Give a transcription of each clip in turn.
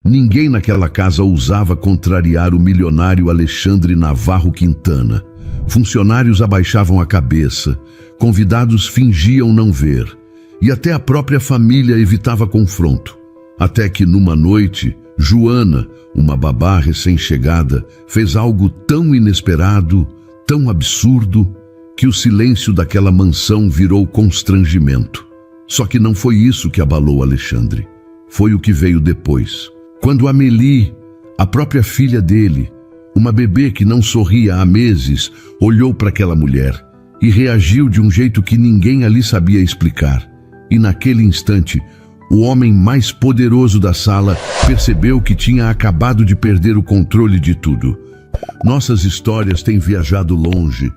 Ninguém naquela casa ousava contrariar o milionário Alexandre Navarro Quintana. Funcionários abaixavam a cabeça, convidados fingiam não ver, e até a própria família evitava confronto. Até que numa noite, Joana, uma babá recém-chegada, fez algo tão inesperado, tão absurdo, que o silêncio daquela mansão virou constrangimento. Só que não foi isso que abalou Alexandre. Foi o que veio depois. Quando Amélie, a própria filha dele, uma bebê que não sorria há meses, olhou para aquela mulher e reagiu de um jeito que ninguém ali sabia explicar. E naquele instante, o homem mais poderoso da sala percebeu que tinha acabado de perder o controle de tudo. Nossas histórias têm viajado longe.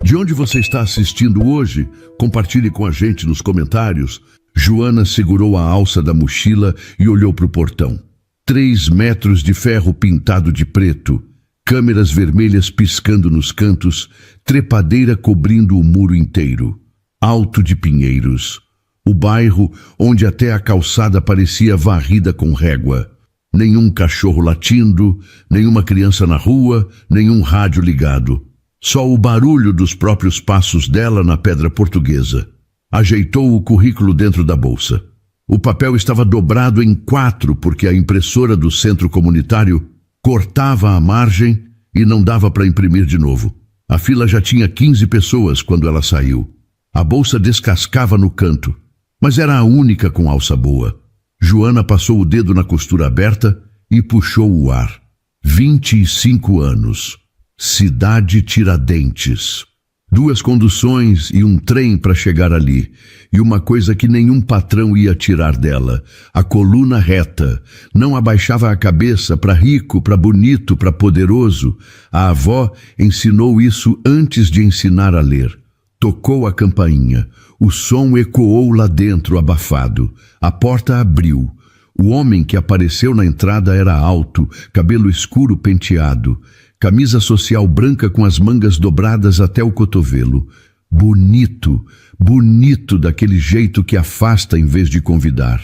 De onde você está assistindo hoje? Compartilhe com a gente nos comentários. Joana segurou a alça da mochila e olhou para o portão. 3 metros de ferro pintado de preto, câmeras vermelhas piscando nos cantos, trepadeira cobrindo o muro inteiro. Alto de Pinheiros. O bairro onde até a calçada parecia varrida com régua. Nenhum cachorro latindo, nenhuma criança na rua, nenhum rádio ligado. Só o barulho dos próprios passos dela na pedra portuguesa. Ajeitou o currículo dentro da bolsa. O papel estava dobrado em 4 porque a impressora do centro comunitário cortava a margem e não dava para imprimir de novo. A fila já tinha 15 pessoas quando ela saiu. A bolsa descascava no canto, mas era a única com alça boa. Joana passou o dedo na costura aberta e puxou o ar. 25 anos. Cidade Tiradentes. 2 conduções e um trem para chegar ali. E uma coisa que nenhum patrão ia tirar dela: a coluna reta. Não abaixava a cabeça para rico, para bonito, para poderoso. A avó ensinou isso antes de ensinar a ler. Tocou a campainha. O som ecoou lá dentro, abafado. A porta abriu. O homem que apareceu na entrada era alto, cabelo escuro penteado, camisa social branca com as mangas dobradas até o cotovelo. Bonito, bonito daquele jeito que afasta em vez de convidar.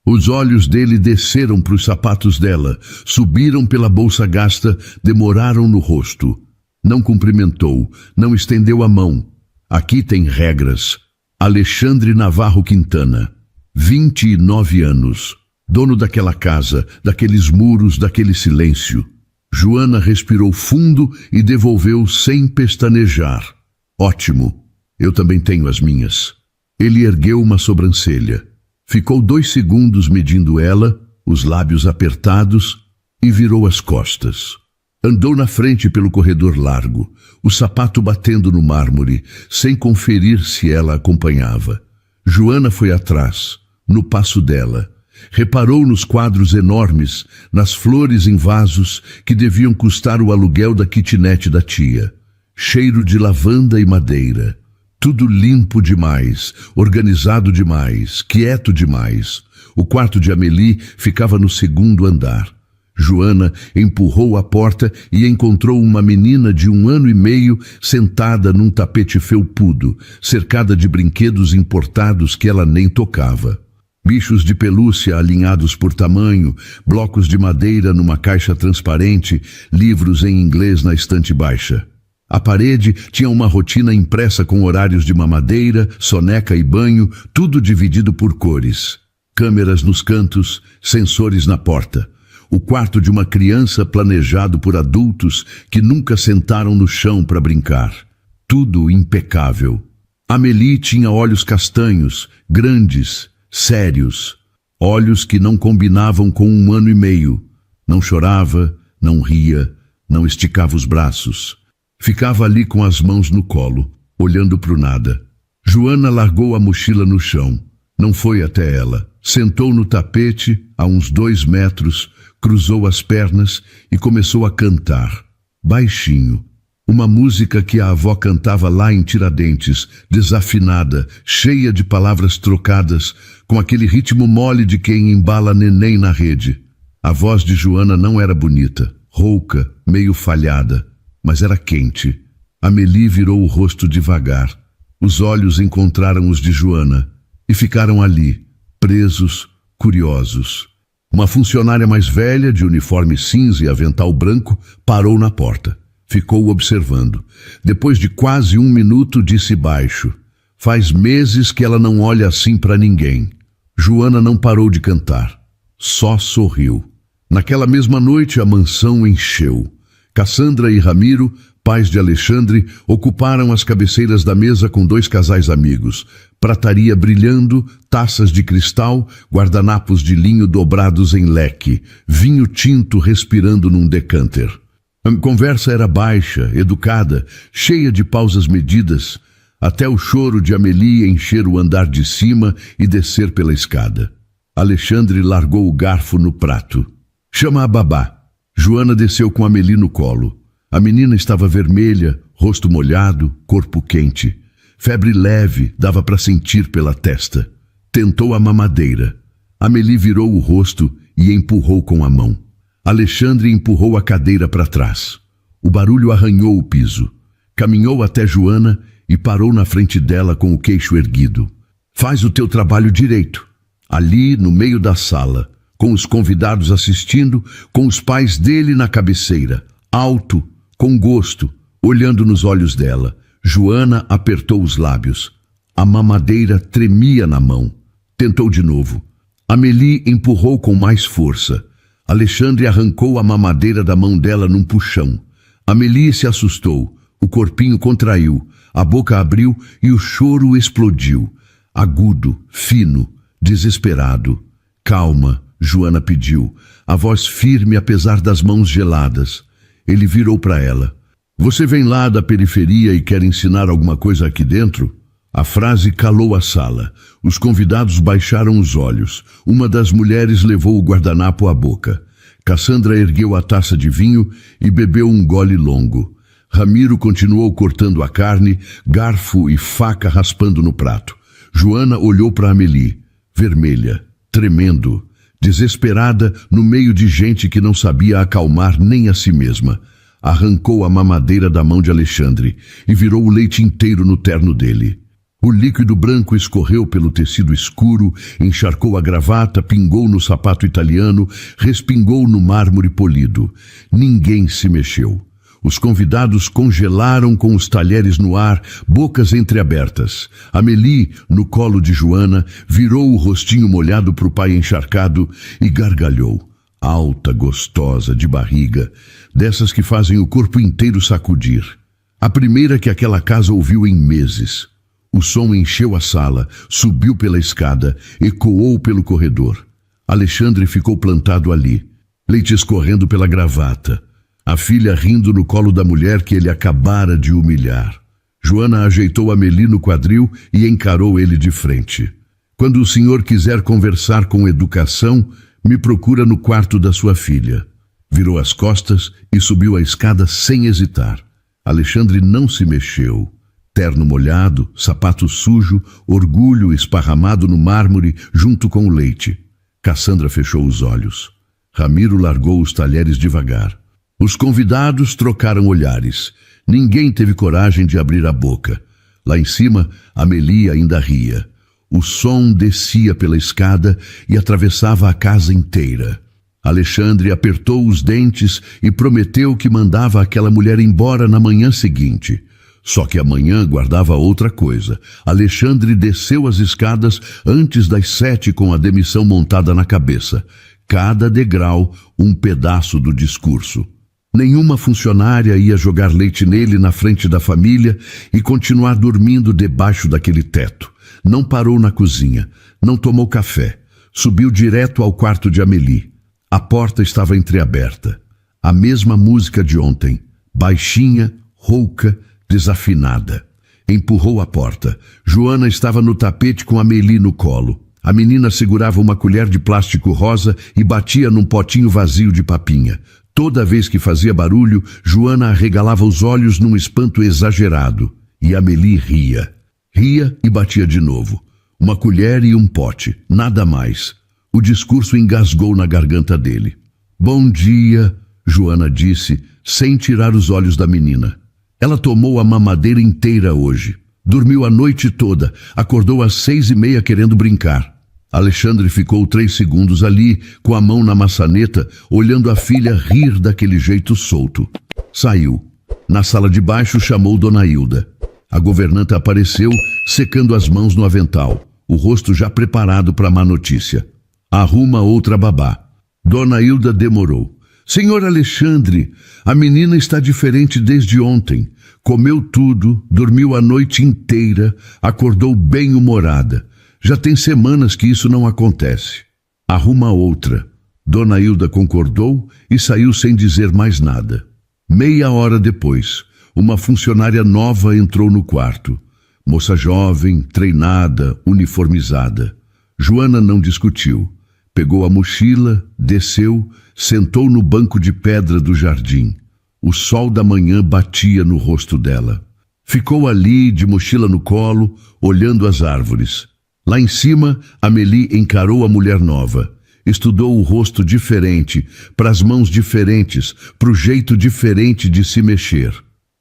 Os olhos dele desceram para os sapatos dela, subiram pela bolsa gasta, demoraram no rosto. Não cumprimentou, não estendeu a mão. Aqui tem regras. Alexandre Navarro Quintana, 29 anos, dono daquela casa, daqueles muros, daquele silêncio. Joana respirou fundo e devolveu sem pestanejar. Ótimo, eu também tenho as minhas. Ele ergueu uma sobrancelha. Ficou 2 segundos medindo ela, os lábios apertados, e virou as costas. Andou na frente pelo corredor largo, o sapato batendo no mármore, sem conferir se ela acompanhava. Joana foi atrás, no passo dela. Reparou nos quadros enormes, nas flores em vasos que deviam custar o aluguel da kitnet da tia. Cheiro de lavanda e madeira. Tudo limpo demais, organizado demais, quieto demais. O quarto de Amélie ficava no 2º andar. Joana empurrou a porta e encontrou uma menina de 1 ano e meio sentada num tapete felpudo, cercada de brinquedos importados que ela nem tocava. Bichos de pelúcia alinhados por tamanho, blocos de madeira numa caixa transparente, livros em inglês na estante baixa. A parede tinha uma rotina impressa com horários de mamadeira, soneca e banho, tudo dividido por cores. Câmeras nos cantos, sensores na porta. O quarto de uma criança planejado por adultos que nunca sentaram no chão para brincar. Tudo impecável. Amélie tinha olhos castanhos, grandes, sérios. Olhos que não combinavam com 1 ano e meio. Não chorava, não ria, não esticava os braços. Ficava ali com as mãos no colo, olhando para o nada. Joana largou a mochila no chão. Não foi até ela. Sentou no tapete, a uns 2 metros, cruzou as pernas e começou a cantar, baixinho. Uma música que a avó cantava lá em Tiradentes, desafinada, cheia de palavras trocadas, com aquele ritmo mole de quem embala neném na rede. A voz de Joana não era bonita, rouca, meio falhada, mas era quente. Amélie virou o rosto devagar. Os olhos encontraram os de Joana e ficaram ali, presos, curiosos. Uma funcionária mais velha, de uniforme cinza e avental branco, parou na porta. Ficou observando. Depois de quase 1 minuto, disse baixo: "Faz meses que ela não olha assim para ninguém." Joana não parou de cantar. Só sorriu. Naquela mesma noite, a mansão encheu. Cassandra e Ramiro, pais de Alexandre, ocuparam as cabeceiras da mesa com 2 casais amigos. Prataria brilhando, taças de cristal, guardanapos de linho dobrados em leque, vinho tinto respirando num decânter. A conversa era baixa, educada, cheia de pausas medidas, até o choro de Amélie encher o andar de cima e descer pela escada. Alexandre largou o garfo no prato. "Chama a babá." Joana desceu com Amélie no colo. A menina estava vermelha, rosto molhado, corpo quente. Febre leve, dava para sentir pela testa. Tentou a mamadeira. Amélie virou o rosto e empurrou com a mão. Alexandre empurrou a cadeira para trás. O barulho arranhou o piso. Caminhou até Joana e parou na frente dela com o queixo erguido. "Faz o teu trabalho direito." Ali, no meio da sala, com os convidados assistindo, com os pais dele na cabeceira, alto, com gosto, olhando nos olhos dela, Joana apertou os lábios. A mamadeira tremia na mão. Tentou de novo. Amélie empurrou com mais força. Alexandre arrancou a mamadeira da mão dela num puxão. Amélie se assustou. O corpinho contraiu, a boca abriu e o choro explodiu. Agudo, fino, desesperado. "Calma", Joana pediu, a voz firme apesar das mãos geladas. Ele virou para ela. "Você vem lá da periferia e quer ensinar alguma coisa aqui dentro?" A frase calou a sala. Os convidados baixaram os olhos. Uma das mulheres levou o guardanapo à boca. Cassandra ergueu a taça de vinho e bebeu um gole longo. Ramiro continuou cortando a carne, garfo e faca raspando no prato. Joana olhou para Amélie, vermelha, tremendo, desesperada no meio de gente que não sabia acalmar nem a si mesma. Arrancou a mamadeira da mão de Alexandre e virou o leite inteiro no terno dele. O líquido branco escorreu pelo tecido escuro, encharcou a gravata, pingou no sapato italiano, respingou no mármore polido. Ninguém se mexeu. Os convidados congelaram com os talheres no ar, bocas entreabertas. Amélie, no colo de Joana, virou o rostinho molhado para o pai encharcado e gargalhou. Alta, gostosa, de barriga, dessas que fazem o corpo inteiro sacudir. A primeira que aquela casa ouviu em meses. O som encheu a sala, subiu pela escada, ecoou pelo corredor. Alexandre ficou plantado ali, leite escorrendo pela gravata. A filha rindo no colo da mulher que ele acabara de humilhar. Joana ajeitou Amélie no quadril e encarou ele de frente. "Quando o senhor quiser conversar com educação, me procura no quarto da sua filha." Virou as costas e subiu a escada sem hesitar. Alexandre não se mexeu. Terno molhado, sapato sujo, orgulho esparramado no mármore junto com o leite. Cassandra fechou os olhos. Ramiro largou os talheres devagar. Os convidados trocaram olhares. Ninguém teve coragem de abrir a boca. Lá em cima, Amélie ainda ria. O som descia pela escada e atravessava a casa inteira. Alexandre apertou os dentes e prometeu que mandava aquela mulher embora na manhã seguinte. Só que amanhã guardava outra coisa. Alexandre desceu as escadas antes das 7 com a demissão montada na cabeça. Cada degrau, um pedaço do discurso. Nenhuma funcionária ia jogar leite nele na frente da família e continuar dormindo debaixo daquele teto. Não parou na cozinha, não tomou café. Subiu direto ao quarto de Amélie. A porta estava entreaberta. A mesma música de ontem, baixinha, rouca, desafinada. Empurrou a porta. Joana estava no tapete com Amélie no colo. A menina segurava uma colher de plástico rosa e batia num potinho vazio de papinha. Toda vez que fazia barulho, Joana arregalava os olhos num espanto exagerado. E Amélie ria. Ria e batia de novo. Uma colher e um pote, nada mais. O discurso engasgou na garganta dele. "Bom dia", Joana disse, sem tirar os olhos da menina. Ela tomou a mamadeira inteira hoje. Dormiu a noite toda, acordou às 6:30 querendo brincar. Alexandre ficou 3 segundos ali, com a mão na maçaneta, olhando a filha rir daquele jeito solto. Saiu. Na sala de baixo chamou Dona Hilda. A governanta apareceu, secando as mãos no avental, o rosto já preparado para a má notícia. Arruma outra babá. Dona Hilda demorou. Senhor Alexandre, a menina está diferente desde ontem. Comeu tudo, dormiu a noite inteira, acordou bem-humorada. Já tem semanas que isso não acontece. Arruma outra. Dona Hilda concordou e saiu sem dizer mais nada. Meia hora depois, uma funcionária nova entrou no quarto. Moça jovem, treinada, uniformizada. Joana não discutiu. Pegou a mochila, desceu, sentou no banco de pedra do jardim. O sol da manhã batia no rosto dela. Ficou ali, de mochila no colo, olhando as árvores. Lá em cima, Amélie encarou a mulher nova. Estudou o rosto diferente, para as mãos diferentes, para o jeito diferente de se mexer.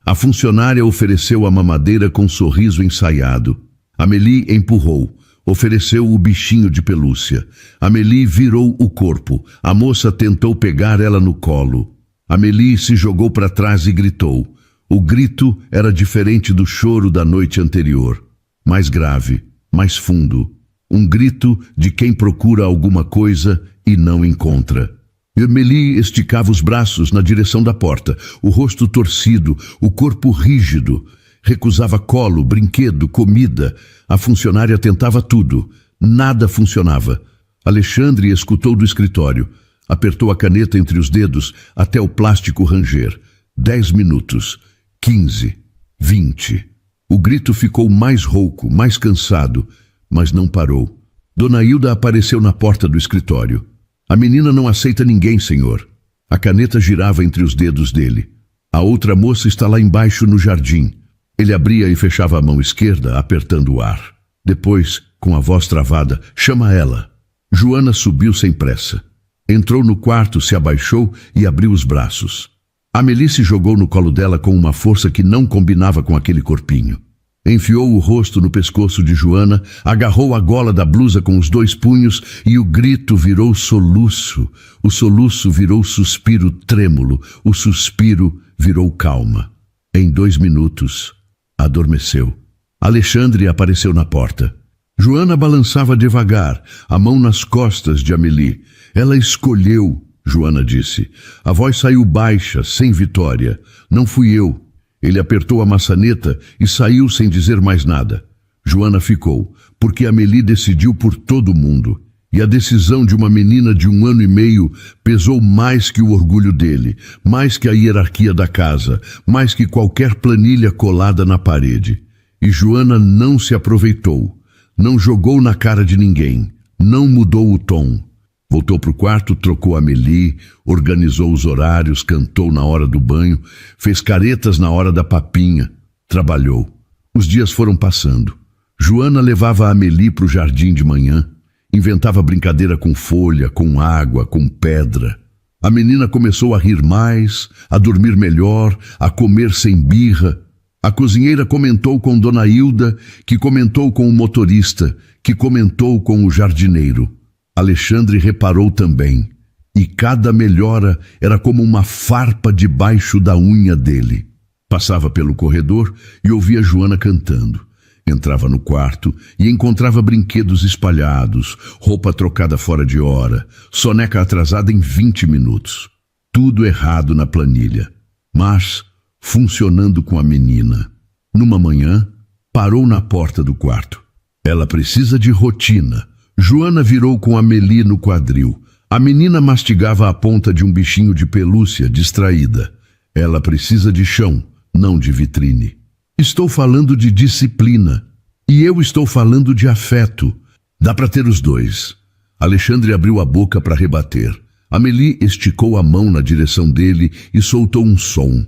A funcionária ofereceu a mamadeira com um sorriso ensaiado. Amélie empurrou. Ofereceu o bichinho de pelúcia. Amélie virou o corpo. A moça tentou pegar ela no colo. Amélie se jogou para trás e gritou. O grito era diferente do choro da noite anterior. Mais grave, mais fundo. Um grito de quem procura alguma coisa e não encontra. Amélie esticava os braços na direção da porta, o rosto torcido, o corpo rígido. Recusava colo, brinquedo, comida. A funcionária tentava tudo. Nada funcionava. Alexandre escutou do escritório. Apertou a caneta entre os dedos até o plástico ranger. 10 minutos. 15. 20. O grito ficou mais rouco, mais cansado, mas não parou. Dona Hilda apareceu na porta do escritório. A menina não aceita ninguém, senhor. A caneta girava entre os dedos dele. A outra moça está lá embaixo no jardim. Ele abria e fechava a mão esquerda, apertando o ar. Depois, com a voz travada, chama ela. Joana subiu sem pressa. Entrou no quarto, se abaixou e abriu os braços. Amélie se jogou no colo dela com uma força que não combinava com aquele corpinho. Enfiou o rosto no pescoço de Joana, agarrou a gola da blusa com os 2 punhos e o grito virou soluço. O soluço virou suspiro trêmulo, o suspiro virou calma. Em 2 minutos, adormeceu. Alexandre apareceu na porta. Joana balançava devagar, a mão nas costas de Amélie. Ela escolheu, Joana disse. A voz saiu baixa, sem vitória. Não fui eu. Ele apertou a maçaneta e saiu sem dizer mais nada. Joana ficou, porque Amélie decidiu por todo mundo. E a decisão de uma menina de 1 ano e meio pesou mais que o orgulho dele, mais que a hierarquia da casa, mais que qualquer planilha colada na parede. E Joana não se aproveitou, não jogou na cara de ninguém, não mudou o tom. Voltou para o quarto, trocou a Amélie, organizou os horários, cantou na hora do banho, fez caretas na hora da papinha, trabalhou. Os dias foram passando. Joana levava a Amélie para o jardim de manhã, inventava brincadeira com folha, com água, com pedra. A menina começou a rir mais, a dormir melhor, a comer sem birra. A cozinheira comentou com Dona Hilda, que comentou com o motorista, que comentou com o jardineiro. Alexandre reparou também, e cada melhora era como uma farpa debaixo da unha dele. Passava pelo corredor e ouvia Joana cantando. Entrava no quarto e encontrava brinquedos espalhados, roupa trocada fora de hora, soneca atrasada em 20 minutos. Tudo errado na planilha, mas funcionando com a menina. Numa manhã, parou na porta do quarto. Ela precisa de rotina. Joana virou com Amélie no quadril. A menina mastigava a ponta de um bichinho de pelúcia, distraída. Ela precisa de chão, não de vitrine. Estou falando de disciplina. E eu estou falando de afeto. Dá para ter os dois. Alexandre abriu a boca para rebater. Amélie esticou a mão na direção dele e soltou um som.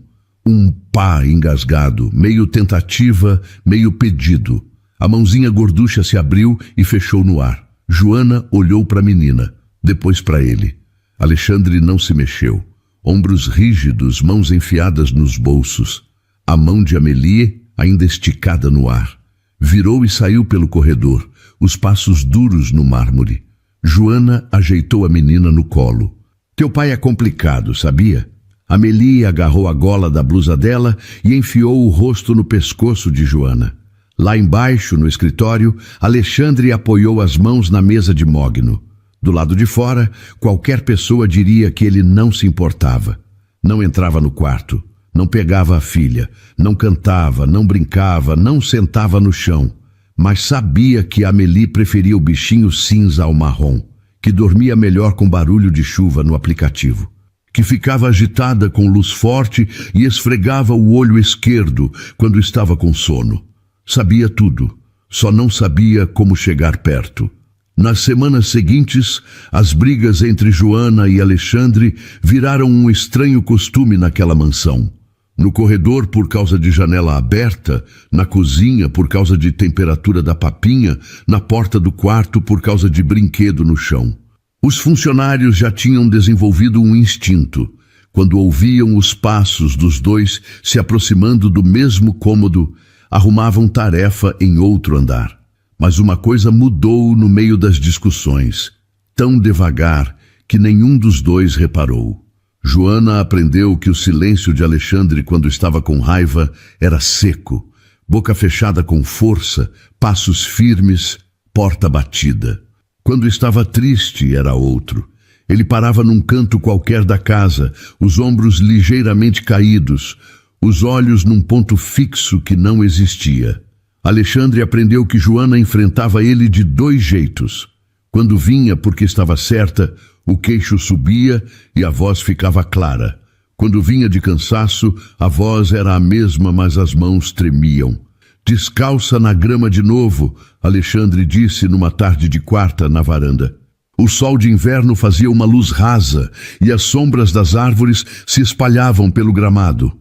Um pá engasgado, meio tentativa, meio pedido. A mãozinha gorducha se abriu e fechou no ar. Joana olhou para a menina, depois para ele. Alexandre não se mexeu. Ombros rígidos, mãos enfiadas nos bolsos. A mão de Amélie ainda esticada no ar. Virou e saiu pelo corredor. os passos duros no mármore. Joana ajeitou a menina no colo. Teu pai é complicado, sabia? Amélie agarrou a gola da blusa dela e enfiou o rosto no pescoço de Joana. Lá embaixo, no escritório, Alexandre apoiou as mãos na mesa de mogno. Do lado de fora, qualquer pessoa diria que ele não se importava. Não entrava no quarto, não pegava a filha, não cantava, não brincava, não sentava no chão. Mas sabia que Amélie preferia o bichinho cinza ao marrom, que dormia melhor com barulho de chuva no aplicativo, que ficava agitada com luz forte e esfregava o olho esquerdo quando estava com sono. Sabia tudo, só não sabia como chegar perto. Nas semanas seguintes, as brigas entre Joana e Alexandre viraram um estranho costume naquela mansão. No corredor por causa de janela aberta, na cozinha por causa de temperatura da papinha, na porta do quarto por causa de brinquedo no chão. Os funcionários já tinham desenvolvido um instinto. Quando ouviam os passos dos dois se aproximando do mesmo cômodo, arrumavam tarefa em outro andar. Mas uma coisa mudou no meio das discussões, tão devagar que nenhum dos dois reparou. Joana aprendeu que o silêncio de Alexandre quando estava com raiva era seco, boca fechada com força, passos firmes, porta batida. Quando estava triste era outro. Ele parava num canto qualquer da casa, os ombros ligeiramente caídos, os olhos num ponto fixo que não existia. Alexandre aprendeu que Joana enfrentava ele de dois jeitos. Quando vinha porque estava certa, o queixo subia e a voz ficava clara. Quando vinha de cansaço, a voz era a mesma, mas as mãos tremiam. Descalça na grama de novo, Alexandre disse numa tarde de quarta na varanda. O sol de inverno fazia uma luz rasa e as sombras das árvores se espalhavam pelo gramado.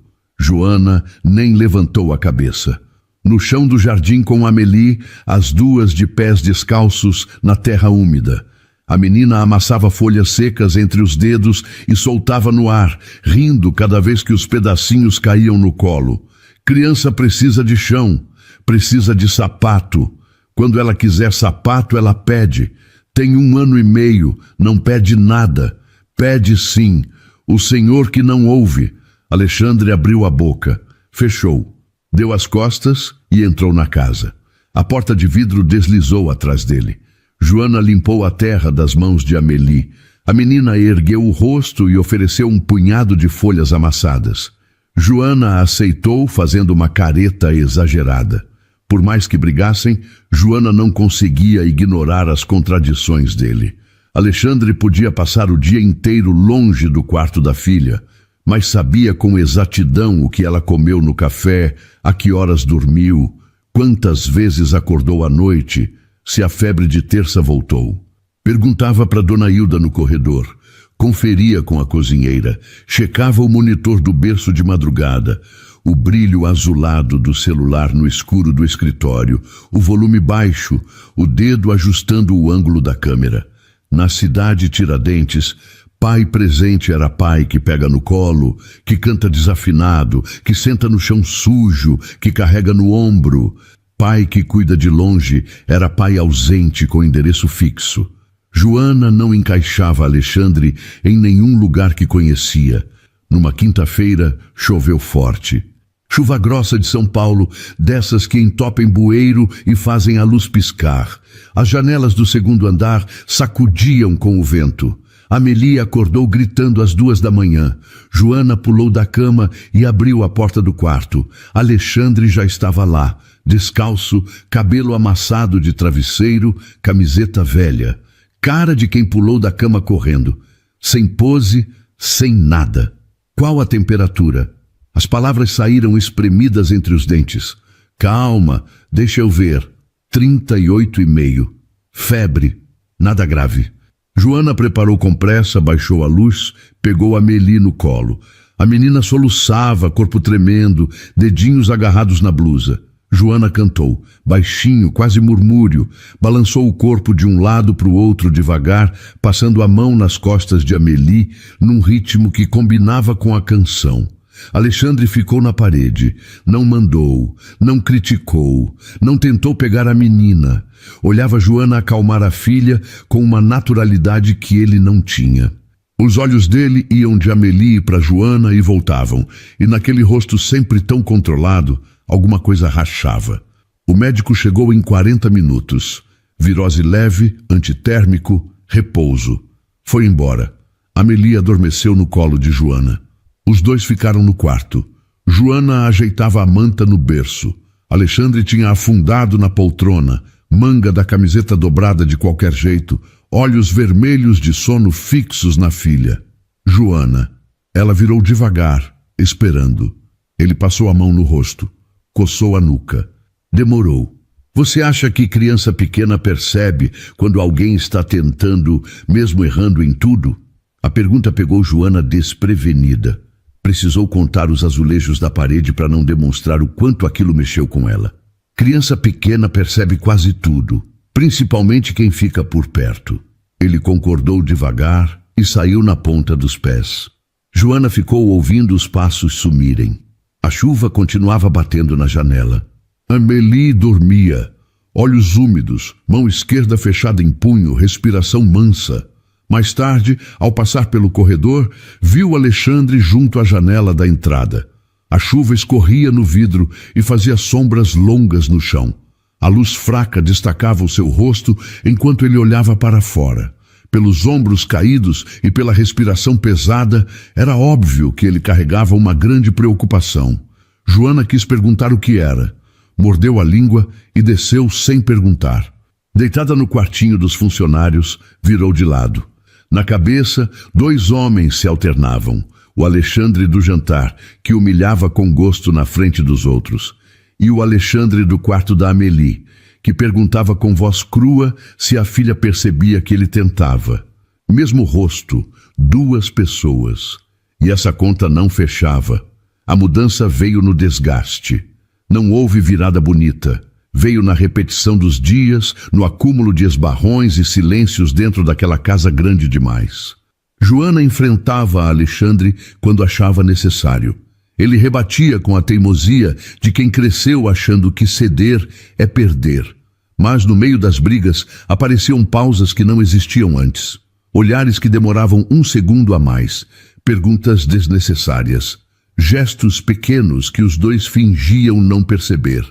Joana nem levantou a cabeça. No chão do jardim com Amélie, as duas de pés descalços na terra úmida. A menina amassava folhas secas entre os dedos e soltava no ar, rindo cada vez que os pedacinhos caíam no colo. Criança precisa de chão, precisa de sapato. Quando ela quiser sapato, ela pede. Tem 1 ano e meio, não pede nada. Pede sim. O Senhor que não ouve. Alexandre abriu a boca, fechou. Deu as costas e entrou na casa. A porta de vidro deslizou atrás dele. Joana limpou a terra das mãos de Amélie. A menina ergueu o rosto e ofereceu um punhado de folhas amassadas. Joana aceitou, fazendo uma careta exagerada. Por mais que brigassem, Joana não conseguia ignorar as contradições dele. Alexandre podia passar o dia inteiro longe do quarto da filha, mas sabia com exatidão o que ela comeu no café, a que horas dormiu, quantas vezes acordou à noite, se a febre de terça voltou. Perguntava para Dona Hilda no corredor, conferia com a cozinheira, checava o monitor do berço de madrugada, o brilho azulado do celular no escuro do escritório, o volume baixo, o dedo ajustando o ângulo da câmera. Na cidade Tiradentes, pai presente era pai que pega no colo, que canta desafinado, que senta no chão sujo, que carrega no ombro. Pai que cuida de longe era pai ausente com endereço fixo. Joana não encaixava Alexandre em nenhum lugar que conhecia. Numa quinta-feira, choveu forte. Chuva grossa de São Paulo, dessas que entopem bueiro e fazem a luz piscar. As janelas do segundo andar sacudiam com o vento. Amélie acordou gritando às 2 da manhã. Joana pulou da cama e abriu a porta do quarto. Alexandre já estava lá, descalço, cabelo amassado de travesseiro, camiseta velha. Cara de quem pulou da cama correndo. Sem pose, sem nada. Qual a temperatura? As palavras saíram espremidas entre os dentes. Calma, deixa eu ver. 38,5. Febre. Nada grave. Joana preparou com pressa, baixou a luz, pegou Amélie no colo. A menina soluçava, corpo tremendo, dedinhos agarrados na blusa. Joana cantou, baixinho, quase murmúrio, balançou o corpo de um lado para o outro devagar, passando a mão nas costas de Amélie, num ritmo que combinava com a canção. Alexandre ficou na parede, não mandou, não criticou, não tentou pegar a menina. Olhava Joana acalmar a filha com uma naturalidade que ele não tinha. Os olhos dele iam de Amélie para Joana e voltavam, e naquele rosto sempre tão controlado, alguma coisa rachava. O médico chegou em 40 minutos. Virose leve, antitérmico, repouso. Foi embora. Amélie adormeceu no colo de Joana. Os dois ficaram no quarto. Joana ajeitava a manta no berço. Alexandre tinha afundado na poltrona, manga da camiseta dobrada de qualquer jeito, olhos vermelhos de sono fixos na filha. Joana. Ela virou devagar, esperando. Ele passou a mão no rosto, coçou a nuca. Demorou. Você acha que criança pequena percebe quando alguém está tentando, mesmo errando em tudo? A pergunta pegou Joana desprevenida. Precisou contar os azulejos da parede para não demonstrar o quanto aquilo mexeu com ela. Criança pequena percebe quase tudo, principalmente quem fica por perto. Ele concordou devagar e saiu na ponta dos pés. Joana ficou ouvindo os passos sumirem. A chuva continuava batendo na janela. Amélie dormia, olhos úmidos, mão esquerda fechada em punho, respiração mansa. Mais tarde, ao passar pelo corredor, viu Alexandre junto à janela da entrada. A chuva escorria no vidro e fazia sombras longas no chão. A luz fraca destacava o seu rosto enquanto ele olhava para fora. Pelos ombros caídos e pela respiração pesada, era óbvio que ele carregava uma grande preocupação. Joana quis perguntar o que era. Mordeu a língua e desceu sem perguntar. Deitada no quartinho dos funcionários, virou de lado. Na cabeça, 2 homens se alternavam. O Alexandre do jantar, que humilhava com gosto na frente dos outros, e o Alexandre do quarto da Amélie, que perguntava com voz crua se a filha percebia que ele tentava. Mesmo rosto, 2 pessoas. E essa conta não fechava. A mudança veio no desgaste. Não houve virada bonita. Veio na repetição dos dias, no acúmulo de esbarrões e silêncios dentro daquela casa grande demais. Joana enfrentava a Alexandre quando achava necessário. Ele rebatia com a teimosia de quem cresceu achando que ceder é perder. Mas no meio das brigas apareciam pausas que não existiam antes. Olhares que demoravam 1 segundo a mais. Perguntas desnecessárias. Gestos pequenos que os 2 fingiam não perceber.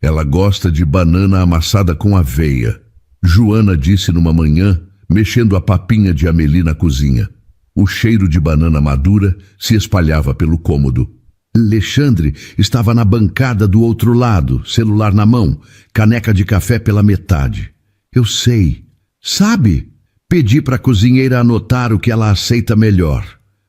Ela gosta de banana amassada com aveia. Joana disse numa manhã, mexendo a papinha de Amélie na cozinha. O cheiro de banana madura se espalhava pelo cômodo. Alexandre estava na bancada do outro lado, celular na mão, caneca de café pela metade. Eu sei. Sabe? Pedi para a cozinheira anotar o que ela aceita melhor.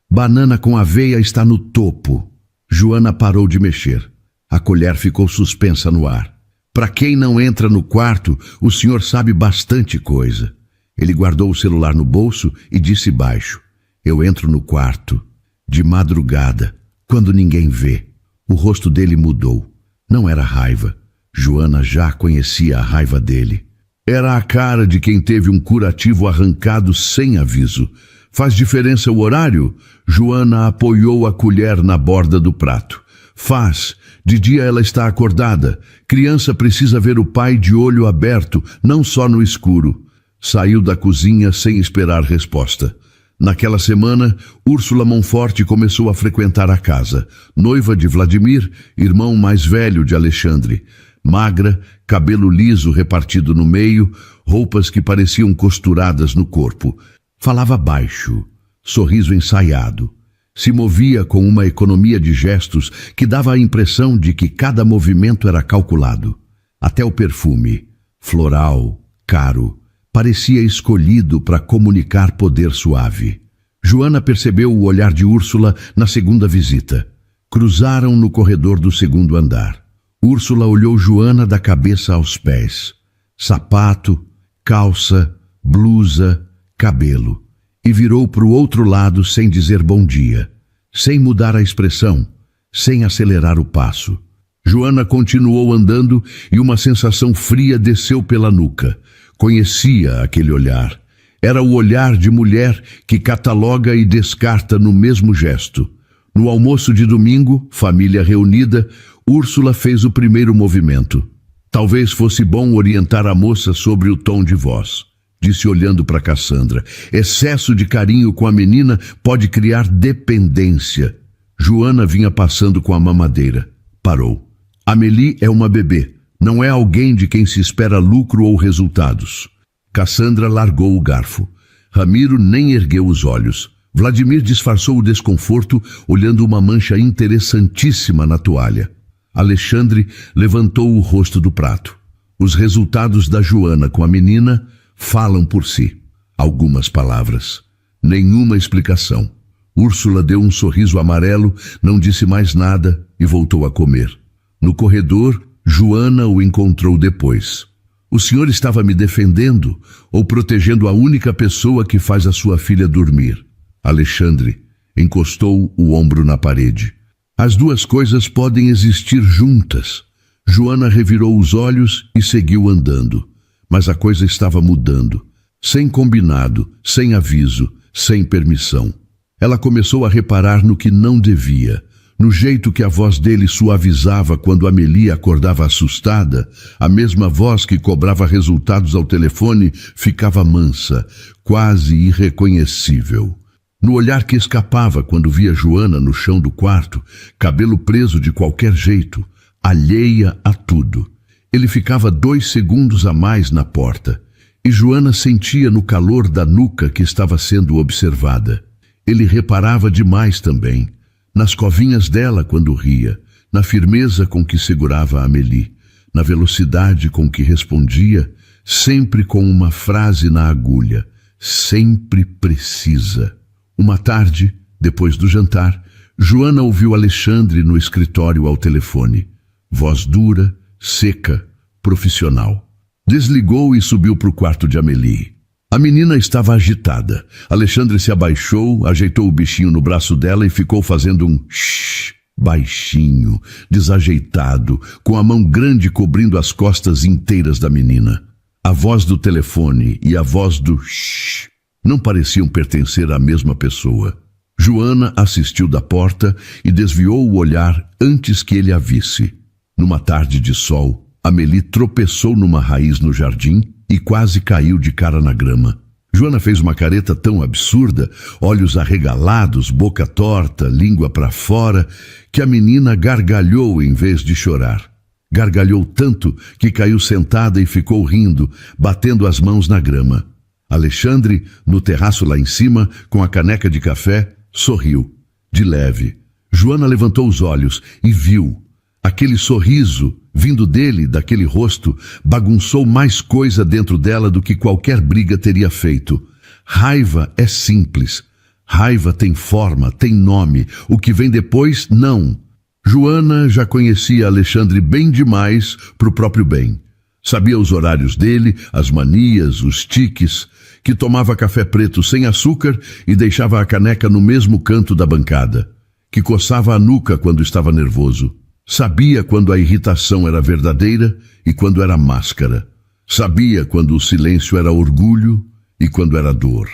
Banana com aveia está no topo. Joana parou de mexer. A colher ficou suspensa no ar. Para quem não entra no quarto, o senhor sabe bastante coisa. Ele guardou o celular no bolso e disse baixo. Eu entro no quarto, de madrugada, quando ninguém vê. O rosto dele mudou. Não era raiva. Joana já conhecia a raiva dele. Era a cara de quem teve um curativo arrancado sem aviso. Faz diferença o horário? Joana apoiou a colher na borda do prato. Faz. De dia ela está acordada. Criança precisa ver o pai de olho aberto, não só no escuro. Saiu da cozinha sem esperar resposta. Naquela semana, Úrsula Monforte começou a frequentar a casa. Noiva de Vladimir, irmão mais velho de Alexandre. Magra, cabelo liso repartido no meio, roupas que pareciam costuradas no corpo. Falava baixo, sorriso ensaiado. Se movia com uma economia de gestos que dava a impressão de que cada movimento era calculado. Até o perfume, floral, caro, parecia escolhido para comunicar poder suave. Joana percebeu o olhar de Úrsula na segunda visita. Cruzaram no corredor do 2º andar. Úrsula olhou Joana da cabeça aos pés. Sapato, calça, blusa, cabelo. E virou para o outro lado sem dizer bom dia, sem mudar a expressão, sem acelerar o passo. Joana continuou andando e uma sensação fria desceu pela nuca. Conhecia aquele olhar. Era o olhar de mulher que cataloga e descarta no mesmo gesto. No almoço de domingo, família reunida, Úrsula fez o primeiro movimento. Talvez fosse bom orientar a moça sobre o tom de voz, disse olhando para Cassandra. Excesso de carinho com a menina pode criar dependência. Joana vinha passando com a mamadeira. Parou. Amélie é uma bebê, não é alguém de quem se espera lucro ou resultados. Cassandra largou o garfo. Ramiro nem ergueu os olhos. Vladimir disfarçou o desconforto, olhando uma mancha interessantíssima na toalha. Alexandre levantou o rosto do prato. Os resultados da Joana com a menina falam por si. Algumas palavras. Nenhuma explicação. Úrsula deu um sorriso amarelo, não disse mais nada e voltou a comer. No corredor, Joana o encontrou depois. O senhor estava me defendendo ou protegendo a única pessoa que faz a sua filha dormir? Alexandre encostou o ombro na parede. As duas coisas podem existir juntas. Joana revirou os olhos e seguiu andando. Mas a coisa estava mudando. Sem combinado, sem aviso, sem permissão. Ela começou a reparar no que não devia. No jeito que a voz dele suavizava quando Amélie acordava assustada, a mesma voz que cobrava resultados ao telefone ficava mansa, quase irreconhecível. No olhar que escapava quando via Joana no chão do quarto, cabelo preso de qualquer jeito, alheia a tudo. Ele ficava 2 segundos a mais na porta, e Joana sentia no calor da nuca que estava sendo observada. Ele reparava demais também, nas covinhas dela quando ria, na firmeza com que segurava a Amélie, na velocidade com que respondia, sempre com uma frase na agulha, sempre precisa. Uma tarde, depois do jantar, Joana ouviu Alexandre no escritório ao telefone. Voz dura, seca, profissional. Desligou e subiu para o quarto de Amélie. A menina estava agitada. Alexandre se abaixou, ajeitou o bichinho no braço dela e ficou fazendo um shh, baixinho, desajeitado, com a mão grande cobrindo as costas inteiras da menina. A voz do telefone e a voz do shh não pareciam pertencer à mesma pessoa. Joana assistiu da porta e desviou o olhar antes que ele a visse. Numa tarde de sol, Amélie tropeçou numa raiz no jardim e quase caiu de cara na grama. Joana fez uma careta tão absurda, olhos arregalados, boca torta, língua para fora, que a menina gargalhou em vez de chorar. Gargalhou tanto que caiu sentada e ficou rindo, batendo as mãos na grama. Alexandre, no terraço lá em cima, com a caneca de café, sorriu, de leve. Joana levantou os olhos e viu. Aquele sorriso, vindo dele, daquele rosto, bagunçou mais coisa dentro dela do que qualquer briga teria feito. Raiva é simples. Raiva tem forma, tem nome. O que vem depois, não. Joana já conhecia Alexandre bem demais para o próprio bem. Sabia os horários dele, as manias, os tiques, que tomava café preto sem açúcar e deixava a caneca no mesmo canto da bancada, que coçava a nuca quando estava nervoso. Sabia quando a irritação era verdadeira e quando era máscara. Sabia quando o silêncio era orgulho e quando era dor.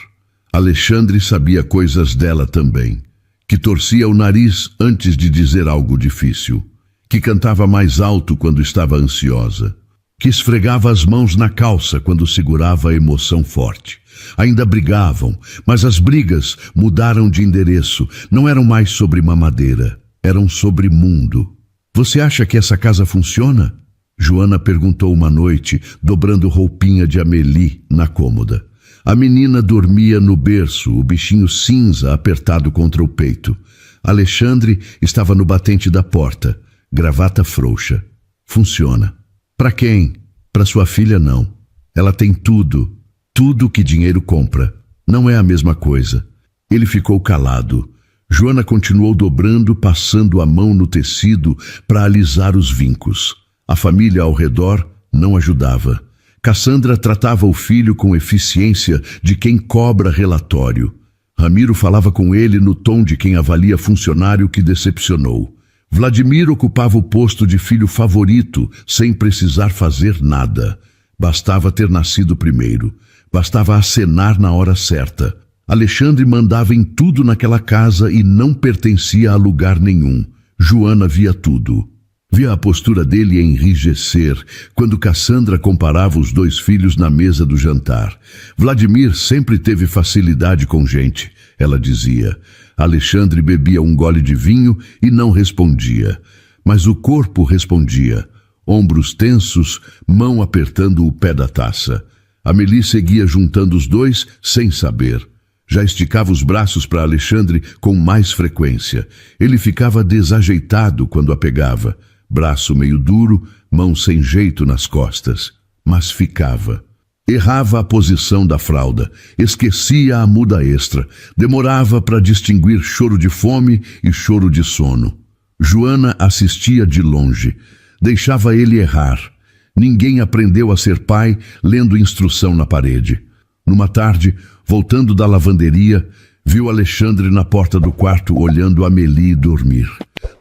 Alexandre sabia coisas dela também. Que torcia o nariz antes de dizer algo difícil. Que cantava mais alto quando estava ansiosa. Que esfregava as mãos na calça quando segurava a emoção forte. Ainda brigavam, mas as brigas mudaram de endereço. Não eram mais sobre mamadeira, eram sobre mundo. Você acha que essa casa funciona? Joana perguntou uma noite, dobrando roupinha de Amélie na cômoda. A menina dormia no berço, o bichinho cinza apertado contra o peito. Alexandre estava no batente da porta, gravata frouxa. Funciona. Para quem? Para sua filha, não. Ela tem tudo, tudo que dinheiro compra. Não é a mesma coisa. Ele ficou calado. Joana continuou dobrando, passando a mão no tecido para alisar os vincos. A família ao redor não ajudava. Cassandra tratava o filho com eficiência de quem cobra relatório. Ramiro falava com ele no tom de quem avalia funcionário que decepcionou. Vladimir ocupava o posto de filho favorito, sem precisar fazer nada. Bastava ter nascido primeiro. Bastava acenar na hora certa. Alexandre mandava em tudo naquela casa e não pertencia a lugar nenhum. Joana via tudo. Via a postura dele enrijecer quando Cassandra comparava os dois filhos na mesa do jantar. Vladimir sempre teve facilidade com gente, ela dizia. Alexandre bebia um gole de vinho e não respondia. Mas o corpo respondia. Ombros tensos, mão apertando o pé da taça. Amélie seguia juntando os dois sem saber. Já esticava os braços para Alexandre com mais frequência. Ele ficava desajeitado quando a pegava. Braço meio duro, mão sem jeito nas costas. Mas ficava. Errava a posição da fralda, esquecia a muda extra, demorava para distinguir choro de fome e choro de sono. Joana assistia de longe, deixava ele errar. Ninguém aprendeu a ser pai lendo instrução na parede. Numa tarde, voltando da lavanderia, viu Alexandre na porta do quarto olhando Amélie dormir.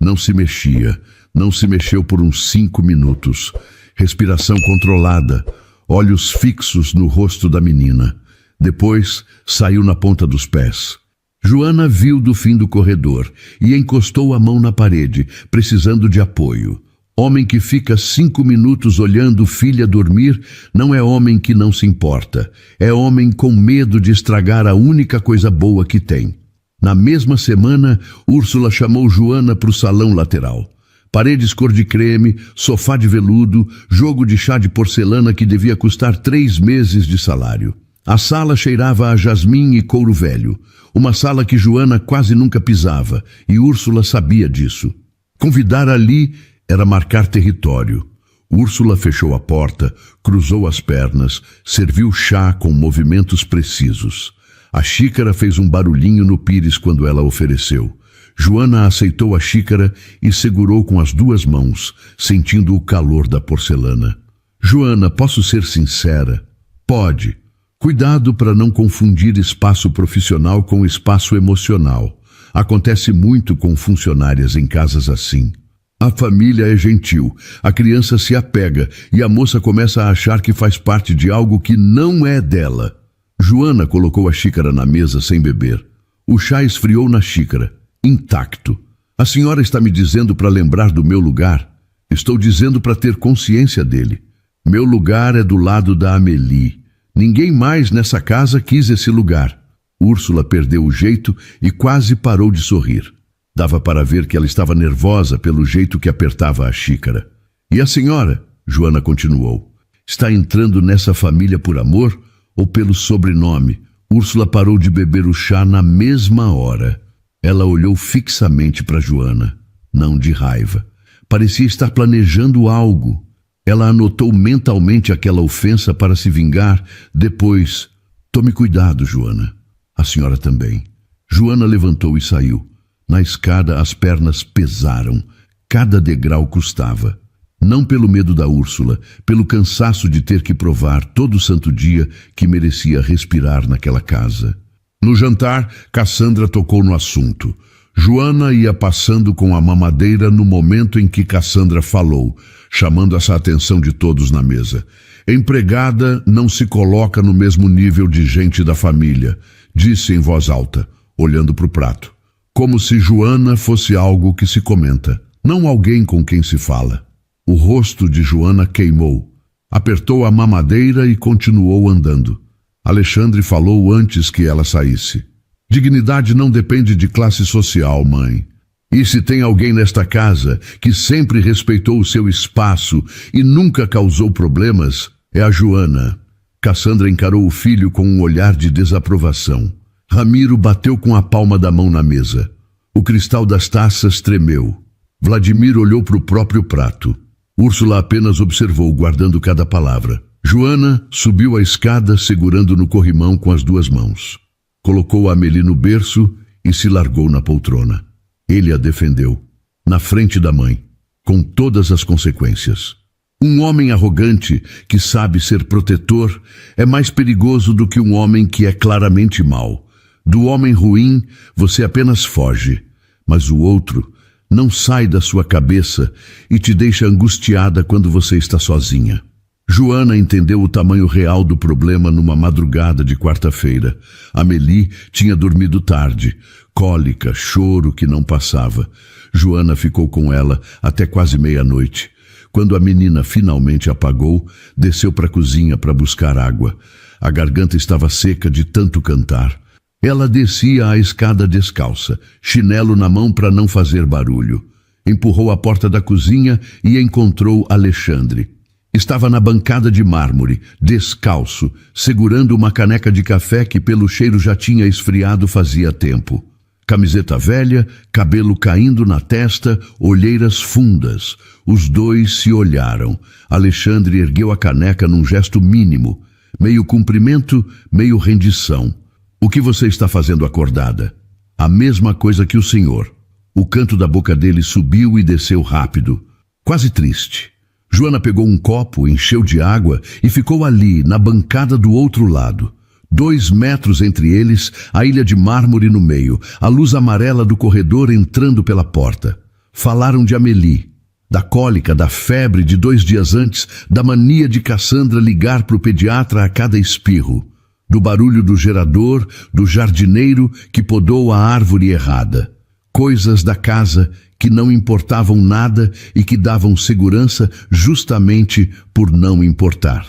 Não se mexia. Não se mexeu por uns 5 minutos. Respiração controlada, olhos fixos no rosto da menina. Depois, saiu na ponta dos pés. Joana viu do fim do corredor e encostou a mão na parede, precisando de apoio. Homem que fica 5 minutos olhando filha dormir não é homem que não se importa. É homem com medo de estragar a única coisa boa que tem. Na mesma semana, Úrsula chamou Joana para o salão lateral. Paredes cor de creme, sofá de veludo, jogo de chá de porcelana que devia custar 3 meses de salário. A sala cheirava a jasmim e couro velho. Uma sala que Joana quase nunca pisava, e Úrsula sabia disso. Convidar ali era marcar território. Úrsula fechou a porta, cruzou as pernas, serviu chá com movimentos precisos. A xícara fez um barulhinho no pires quando ela ofereceu. Joana aceitou a xícara e segurou com as 2 mãos, sentindo o calor da porcelana. Joana, posso ser sincera? Pode. Cuidado para não confundir espaço profissional com espaço emocional. Acontece muito com funcionárias em casas assim. A família é gentil, a criança se apega e a moça começa a achar que faz parte de algo que não é dela. Joana colocou a xícara na mesa sem beber. O chá esfriou na xícara. Intacto. A senhora está me dizendo para lembrar do meu lugar? Estou dizendo para ter consciência dele. Meu lugar é do lado da Amélie. Ninguém mais nessa casa quis esse lugar. Úrsula perdeu o jeito e quase parou de sorrir. Dava para ver que ela estava nervosa pelo jeito que apertava a xícara. E a senhora, Joana continuou, está entrando nessa família por amor ou pelo sobrenome? Úrsula parou de beber o chá na mesma hora. Ela olhou fixamente para Joana, não de raiva. Parecia estar planejando algo. Ela anotou mentalmente aquela ofensa para se vingar. Depois, tome cuidado, Joana. A senhora também. Joana levantou e saiu. Na escada as pernas pesaram. Cada degrau custava. Não pelo medo da Úrsula, pelo cansaço de ter que provar todo santo dia que merecia respirar naquela casa. No jantar, Cassandra tocou no assunto. Joana ia passando com a mamadeira no momento em que Cassandra falou, chamando essa atenção de todos na mesa. Empregada não se coloca no mesmo nível de gente da família, disse em voz alta, olhando para o prato. Como se Joana fosse algo que se comenta, não alguém com quem se fala. O rosto de Joana queimou. Apertou a mamadeira e continuou andando. Alexandre falou antes que ela saísse. Dignidade não depende de classe social, mãe. E se tem alguém nesta casa que sempre respeitou o seu espaço e nunca causou problemas, é a Joana. Cassandra encarou o filho com um olhar de desaprovação. Ramiro bateu com a palma da mão na mesa. O cristal das taças tremeu. Vladimir olhou para o próprio prato. Úrsula apenas observou, guardando cada palavra. Joana subiu a escada segurando no corrimão com as 2 mãos. Colocou a Amélie no berço e se largou na poltrona. Ele a defendeu, na frente da mãe, com todas as consequências. Um homem arrogante que sabe ser protetor é mais perigoso do que um homem que é claramente mau. Do homem ruim você apenas foge, mas o outro não sai da sua cabeça e te deixa angustiada quando você está sozinha. Joana entendeu o tamanho real do problema numa madrugada de quarta-feira. Amélie tinha dormido tarde, cólica, choro que não passava. Joana ficou com ela até quase meia-noite. Quando a menina finalmente apagou, desceu para a cozinha para buscar água. A garganta estava seca de tanto cantar. Ela descia a escada descalça, chinelo na mão para não fazer barulho. Empurrou a porta da cozinha e encontrou Alexandre. Estava na bancada de mármore, descalço, segurando uma caneca de café que pelo cheiro já tinha esfriado fazia tempo. Camiseta velha, cabelo caindo na testa, olheiras fundas. Os dois se olharam. Alexandre ergueu a caneca num gesto mínimo, meio cumprimento, meio rendição. O que você está fazendo acordada? A mesma coisa que o senhor. O canto da boca dele subiu e desceu rápido, quase triste. Joana pegou um copo, encheu de água e ficou ali, na bancada do outro lado. 2 metros entre eles, a ilha de mármore no meio, a luz amarela do corredor entrando pela porta. Falaram de Amélie, da cólica, da febre de 2 dias antes, da mania de Cassandra ligar para o pediatra a cada espirro, do barulho do gerador, do jardineiro que podou a árvore errada. Coisas da casa que não importavam nada e que davam segurança justamente por não importar.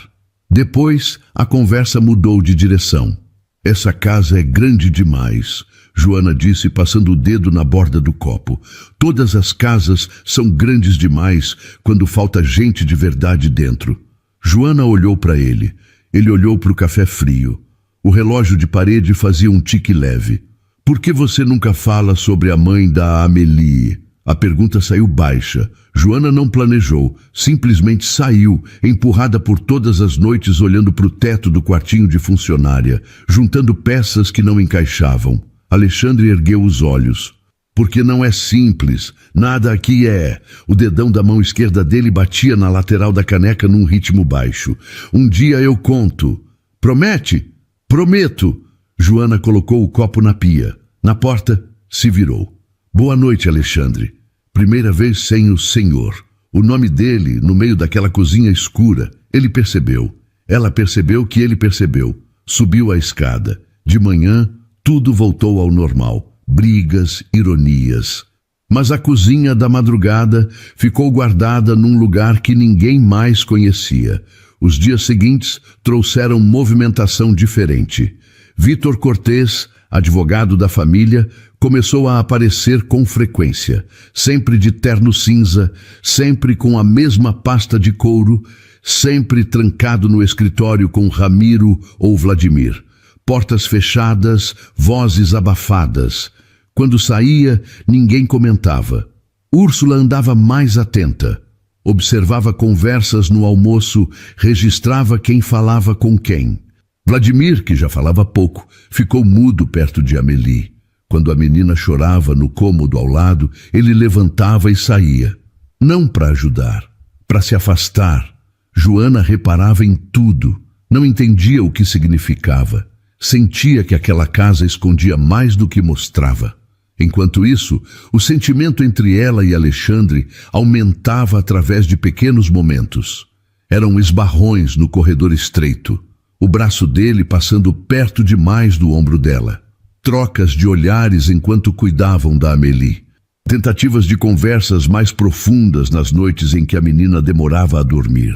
Depois, a conversa mudou de direção. Essa casa é grande demais, Joana disse, passando o dedo na borda do copo. Todas as casas são grandes demais quando falta gente de verdade dentro. Joana olhou para ele. Ele olhou para o café frio. O relógio de parede fazia um tique leve. Por que você nunca fala sobre a mãe da Amélie? A pergunta saiu baixa. Joana não planejou, simplesmente saiu, empurrada por todas as noites olhando para o teto do quartinho de funcionária, juntando peças que não encaixavam. Alexandre ergueu os olhos. Porque não é simples, nada aqui é. O dedão da mão esquerda dele batia na lateral da caneca num ritmo baixo. Um dia eu conto. Promete? Prometo. Joana colocou o copo na pia. Na porta, se virou. Boa noite, Alexandre. Primeira vez sem o senhor. O nome dele, no meio daquela cozinha escura. Ele percebeu. Ela percebeu que ele percebeu. Subiu a escada. De manhã, tudo voltou ao normal. Brigas, ironias. Mas a cozinha da madrugada ficou guardada num lugar que ninguém mais conhecia. Os dias seguintes trouxeram movimentação diferente. Vítor Cortês, advogado da família, começou a aparecer com frequência, sempre de terno cinza, sempre com a mesma pasta de couro, sempre trancado no escritório com Ramiro ou Vladimir. Portas fechadas, vozes abafadas. Quando saía, ninguém comentava. Úrsula andava mais atenta. Observava conversas no almoço, registrava quem falava com quem. Vladimir, que já falava pouco, ficou mudo perto de Amélie. Quando a menina chorava no cômodo ao lado, ele levantava e saía. Não para ajudar, para se afastar. Joana reparava em tudo. Não entendia o que significava. Sentia que aquela casa escondia mais do que mostrava. Enquanto isso, o sentimento entre ela e Alexandre aumentava através de pequenos momentos. Eram esbarrões no corredor estreito. O braço dele passando perto demais do ombro dela. Trocas de olhares enquanto cuidavam da Amélie. Tentativas de conversas mais profundas nas noites em que a menina demorava a dormir.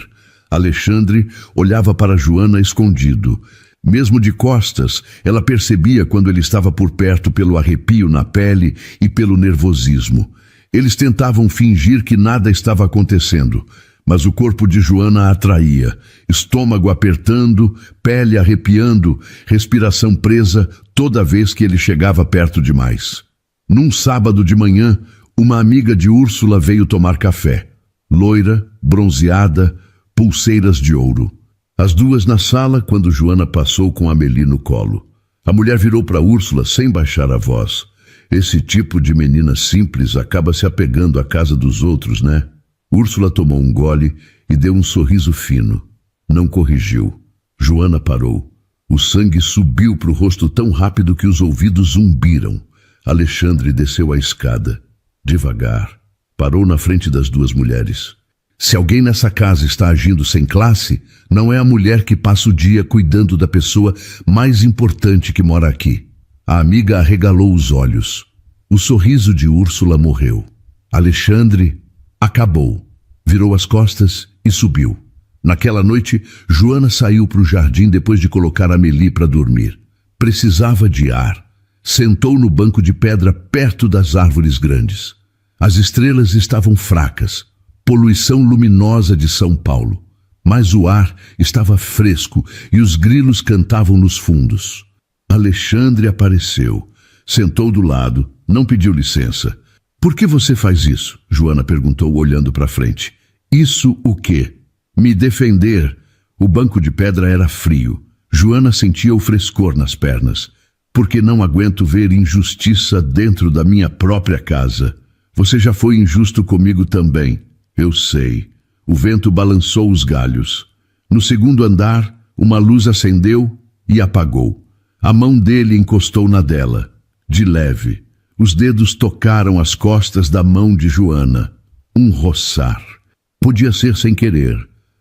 Alexandre olhava para Joana escondido. Mesmo de costas, ela percebia quando ele estava por perto pelo arrepio na pele e pelo nervosismo. Eles tentavam fingir que nada estava acontecendo, mas o corpo de Joana a atraía, estômago apertando, pele arrepiando, respiração presa toda vez que ele chegava perto demais. Num sábado de manhã, uma amiga de Úrsula veio tomar café. Loira, bronzeada, pulseiras de ouro. As duas na sala quando Joana passou com Amélie no colo. A mulher virou para Úrsula sem baixar a voz. Esse tipo de menina simples acaba se apegando à casa dos outros, né? Úrsula tomou um gole e deu um sorriso fino. Não corrigiu. Joana parou. O sangue subiu para o rosto tão rápido que os ouvidos zumbiram. Alexandre desceu a escada. Devagar. Parou na frente das duas mulheres. Se alguém nessa casa está agindo sem classe, não é a mulher que passa o dia cuidando da pessoa mais importante que mora aqui. A amiga arregalou os olhos. O sorriso de Úrsula morreu. Alexandre acabou. Virou as costas e subiu. Naquela noite, Joana saiu para o jardim depois de colocar Amélie para dormir. Precisava de ar. Sentou no banco de pedra perto das árvores grandes. As estrelas estavam fracas. Poluição luminosa de São Paulo. Mas o ar estava fresco e os grilos cantavam nos fundos. Alexandre apareceu. Sentou do lado, não pediu licença. Por que você faz isso? Joana perguntou olhando para frente. Isso o quê? Me defender. O banco de pedra era frio. Joana sentia o frescor nas pernas. Porque não aguento ver injustiça dentro da minha própria casa. Você já foi injusto comigo também. Eu sei. O vento balançou os galhos. No segundo andar, uma luz acendeu e apagou. A mão dele encostou na dela. De leve. Os dedos tocaram as costas da mão de Joana. Um roçar. Podia ser sem querer.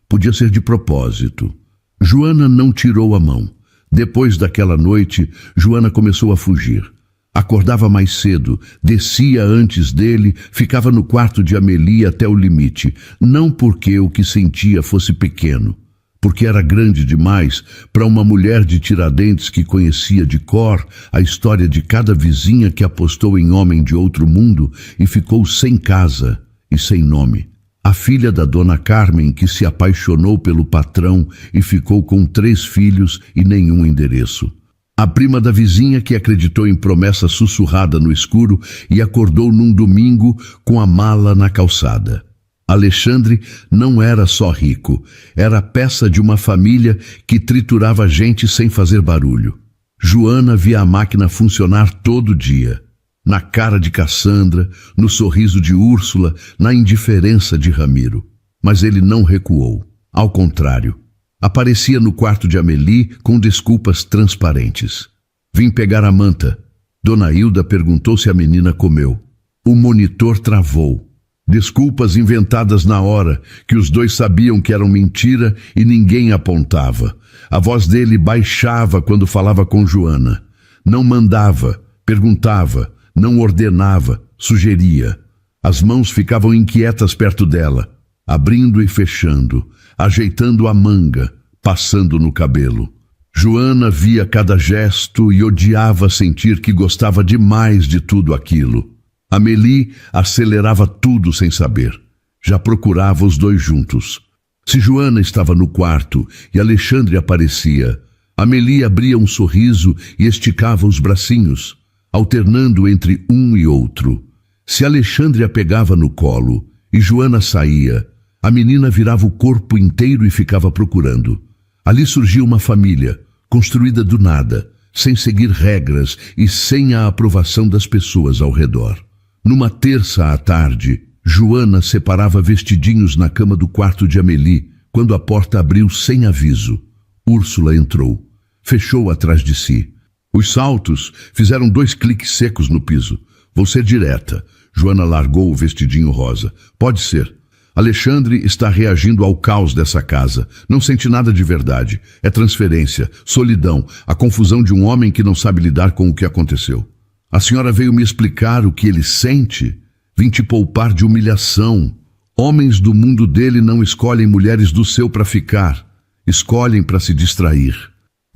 Podia ser de propósito. Joana não tirou a mão. Depois daquela noite, Joana começou a fugir. Acordava mais cedo, descia antes dele, ficava no quarto de Amélie até o limite. Não porque o que sentia fosse pequeno, porque era grande demais para uma mulher de Tiradentes que conhecia de cor a história de cada vizinha que apostou em homem de outro mundo e ficou sem casa e sem nome. A filha da dona Carmen, que se apaixonou pelo patrão e ficou com 3 filhos e nenhum endereço. A prima da vizinha que acreditou em promessa sussurrada no escuro e acordou num domingo com a mala na calçada. Alexandre não era só rico, era peça de uma família que triturava gente sem fazer barulho. Joana via a máquina funcionar todo dia. Na cara de Cassandra, no sorriso de Úrsula, na indiferença de Ramiro. Mas ele não recuou. Ao contrário, aparecia no quarto de Amélie com desculpas transparentes. Vim pegar a manta. Dona Hilda perguntou se a menina comeu. O monitor travou. Desculpas inventadas na hora, que os dois sabiam que eram mentira e ninguém apontava. A voz dele baixava quando falava com Joana. Não mandava, perguntava, não ordenava, sugeria. As mãos ficavam inquietas perto dela, abrindo e fechando, ajeitando a manga, passando no cabelo. Joana via cada gesto e odiava sentir que gostava demais de tudo aquilo. Amélie acelerava tudo sem saber. Já procurava os dois juntos. Se Joana estava no quarto e Alexandre aparecia, Amélie abria um sorriso e esticava os bracinhos, alternando entre um e outro. Se Alexandre a pegava no colo e Joana saía, a menina virava o corpo inteiro e ficava procurando. Ali surgia uma família, construída do nada, sem seguir regras e sem a aprovação das pessoas ao redor. Numa terça à tarde, Joana separava vestidinhos na cama do quarto de Amélie, quando a porta abriu sem aviso. Úrsula entrou. Fechou atrás de si. Os saltos fizeram 2 cliques secos no piso. Vou ser direta. Joana largou o vestidinho rosa. Pode ser. Alexandre está reagindo ao caos dessa casa. Não sente nada de verdade. É transferência, solidão, a confusão de um homem que não sabe lidar com o que aconteceu. A senhora veio me explicar o que ele sente? Vim te poupar de humilhação. Homens do mundo dele não escolhem mulheres do seu para ficar. Escolhem para se distrair.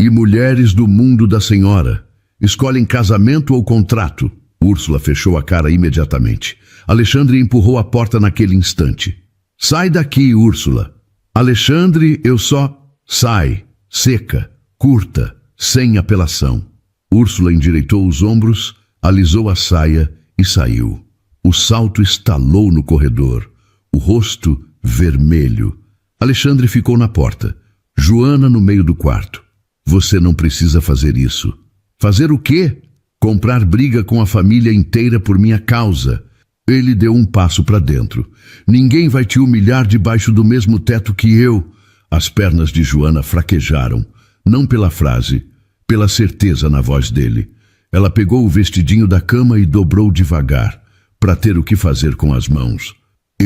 E mulheres do mundo da senhora escolhem casamento ou contrato. Úrsula fechou a cara imediatamente. Alexandre empurrou a porta naquele instante. Sai daqui, Úrsula. Alexandre, eu só... Sai, seca, curta, sem apelação. Úrsula endireitou os ombros, alisou a saia e saiu. O salto estalou no corredor, o rosto vermelho. Alexandre ficou na porta. Joana no meio do quarto. Você não precisa fazer isso. Fazer o quê? Comprar briga com a família inteira por minha causa. Ele deu um passo para dentro. Ninguém vai te humilhar debaixo do mesmo teto que eu. As pernas de Joana fraquejaram, não pela frase, pela certeza na voz dele. Ela pegou o vestidinho da cama e dobrou devagar, para ter o que fazer com as mãos.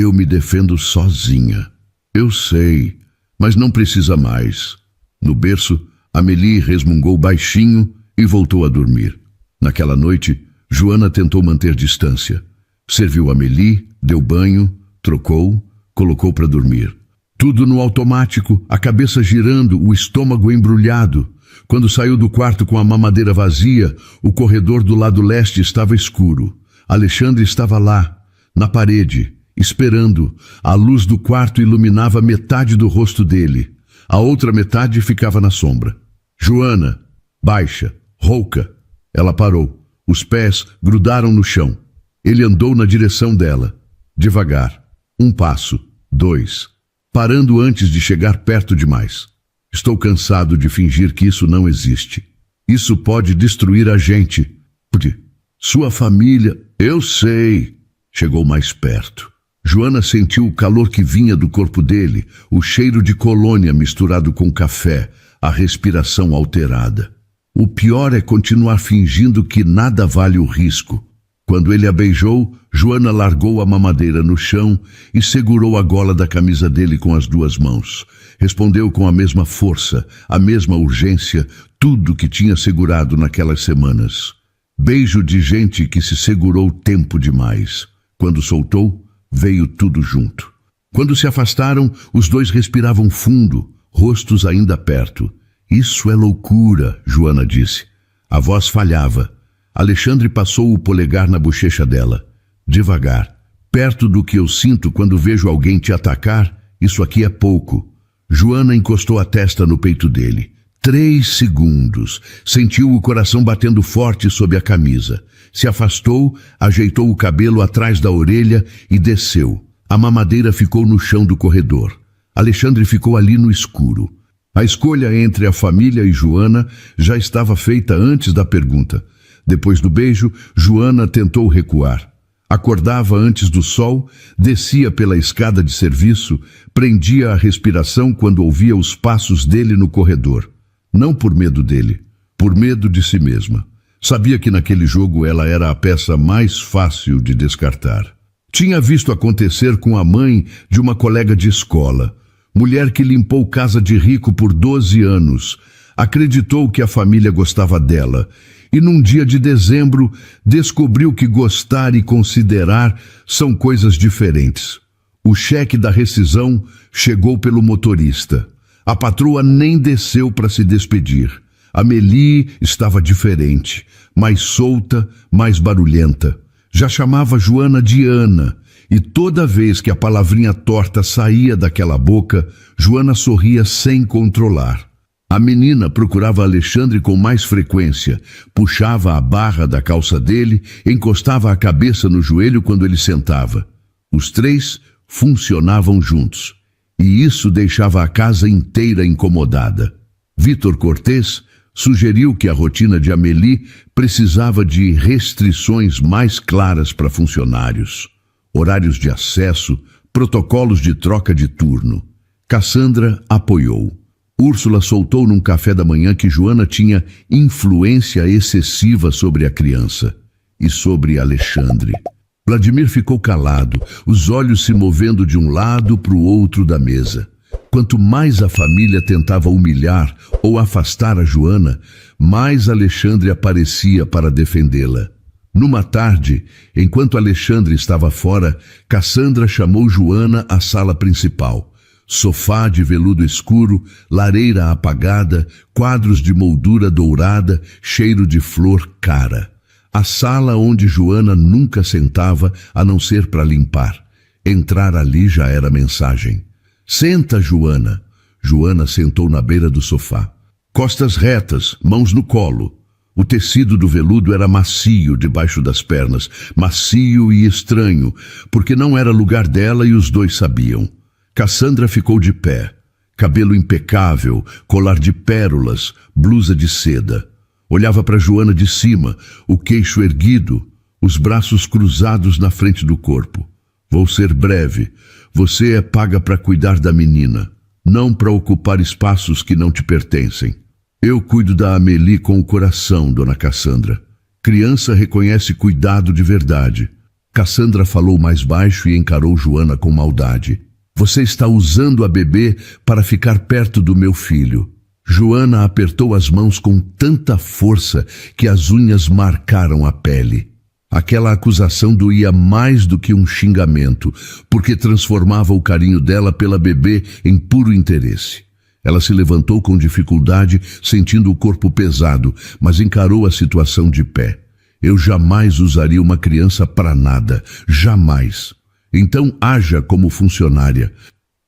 Eu me defendo sozinha. Eu sei, mas não precisa mais. No berço, Amélie resmungou baixinho e voltou a dormir. Naquela noite, Joana tentou manter distância. Serviu Amélie, deu banho, trocou, colocou para dormir. Tudo no automático, a cabeça girando, o estômago embrulhado. Quando saiu do quarto com a mamadeira vazia, o corredor do lado leste estava escuro. Alexandre estava lá, na parede, esperando. A luz do quarto iluminava metade do rosto dele. A outra metade ficava na sombra. Joana, baixa, rouca. Ela parou. Os pés grudaram no chão. Ele andou na direção dela. Devagar. 1 passo, 2. Parando antes de chegar perto demais. Estou cansado de fingir que isso não existe. Isso pode destruir a gente. Sua família, eu sei. Chegou mais perto. Joana sentiu o calor que vinha do corpo dele, o cheiro de colônia misturado com café, a respiração alterada. O pior é continuar fingindo que nada vale o risco. Quando ele a beijou, Joana largou a mamadeira no chão e segurou a gola da camisa dele com as 2 mãos. Respondeu com a mesma força, a mesma urgência, tudo que tinha segurado naquelas semanas. Beijo de gente que se segurou tempo demais. Quando soltou, veio tudo junto. Quando se afastaram, os 2 respiravam fundo, rostos ainda perto. Isso é loucura, Joana disse. A voz falhava. Alexandre passou o polegar na bochecha dela. Devagar. Perto do que eu sinto quando vejo alguém te atacar, isso aqui é pouco. Joana encostou a testa no peito dele. 3 segundos. Sentiu o coração batendo forte sob a camisa. Se afastou, ajeitou o cabelo atrás da orelha e desceu. A mamadeira ficou no chão do corredor. Alexandre ficou ali no escuro. A escolha entre a família e Joana já estava feita antes da pergunta. Depois do beijo, Joana tentou recuar. Acordava antes do sol, descia pela escada de serviço, prendia a respiração quando ouvia os passos dele no corredor. Não por medo dele, por medo de si mesma. Sabia que naquele jogo ela era a peça mais fácil de descartar. Tinha visto acontecer com a mãe de uma colega de escola, mulher que limpou casa de rico por 12 anos, acreditou que a família gostava dela e num dia de dezembro descobriu que gostar e considerar são coisas diferentes. O cheque da rescisão chegou pelo motorista. A patroa nem desceu para se despedir. Amélie estava diferente, mais solta, mais barulhenta. Já chamava Joana de Ana, e toda vez que a palavrinha torta saía daquela boca, Joana sorria sem controlar. A menina procurava Alexandre com mais frequência, puxava a barra da calça dele, encostava a cabeça no joelho quando ele sentava. Os 3 funcionavam juntos, e isso deixava a casa inteira incomodada. Vitor Cortês sugeriu que a rotina de Amélie precisava de restrições mais claras para funcionários. Horários de acesso, protocolos de troca de turno. Cassandra apoiou. Úrsula soltou num café da manhã que Joana tinha influência excessiva sobre a criança e sobre Alexandre. Vladimir ficou calado, os olhos se movendo de um lado para o outro da mesa. Quanto mais a família tentava humilhar ou afastar a Joana, mais Alexandre aparecia para defendê-la. Numa tarde, enquanto Alexandre estava fora, Cassandra chamou Joana à sala principal. Sofá de veludo escuro, lareira apagada, quadros de moldura dourada, cheiro de flor cara. A sala onde Joana nunca sentava, a não ser para limpar. Entrar ali já era mensagem. Senta, Joana. Joana sentou na beira do sofá. Costas retas, mãos no colo. O tecido do veludo era macio debaixo das pernas, macio e estranho, porque não era lugar dela e os 2 sabiam. Cassandra ficou de pé, cabelo impecável, colar de pérolas, blusa de seda. Olhava para Joana de cima, o queixo erguido, os braços cruzados na frente do corpo. Vou ser breve. Você é paga para cuidar da menina, não para ocupar espaços que não te pertencem. Eu cuido da Amélie com o coração, dona Cassandra. Criança reconhece cuidado de verdade. Cassandra falou mais baixo e encarou Joana com maldade. Você está usando a bebê para ficar perto do meu filho. Joana apertou as mãos com tanta força que as unhas marcaram a pele. Aquela acusação doía mais do que um xingamento, porque transformava o carinho dela pela bebê em puro interesse. Ela se levantou com dificuldade, sentindo o corpo pesado, mas encarou a situação de pé. Eu jamais usaria uma criança para nada, jamais. Então haja como funcionária.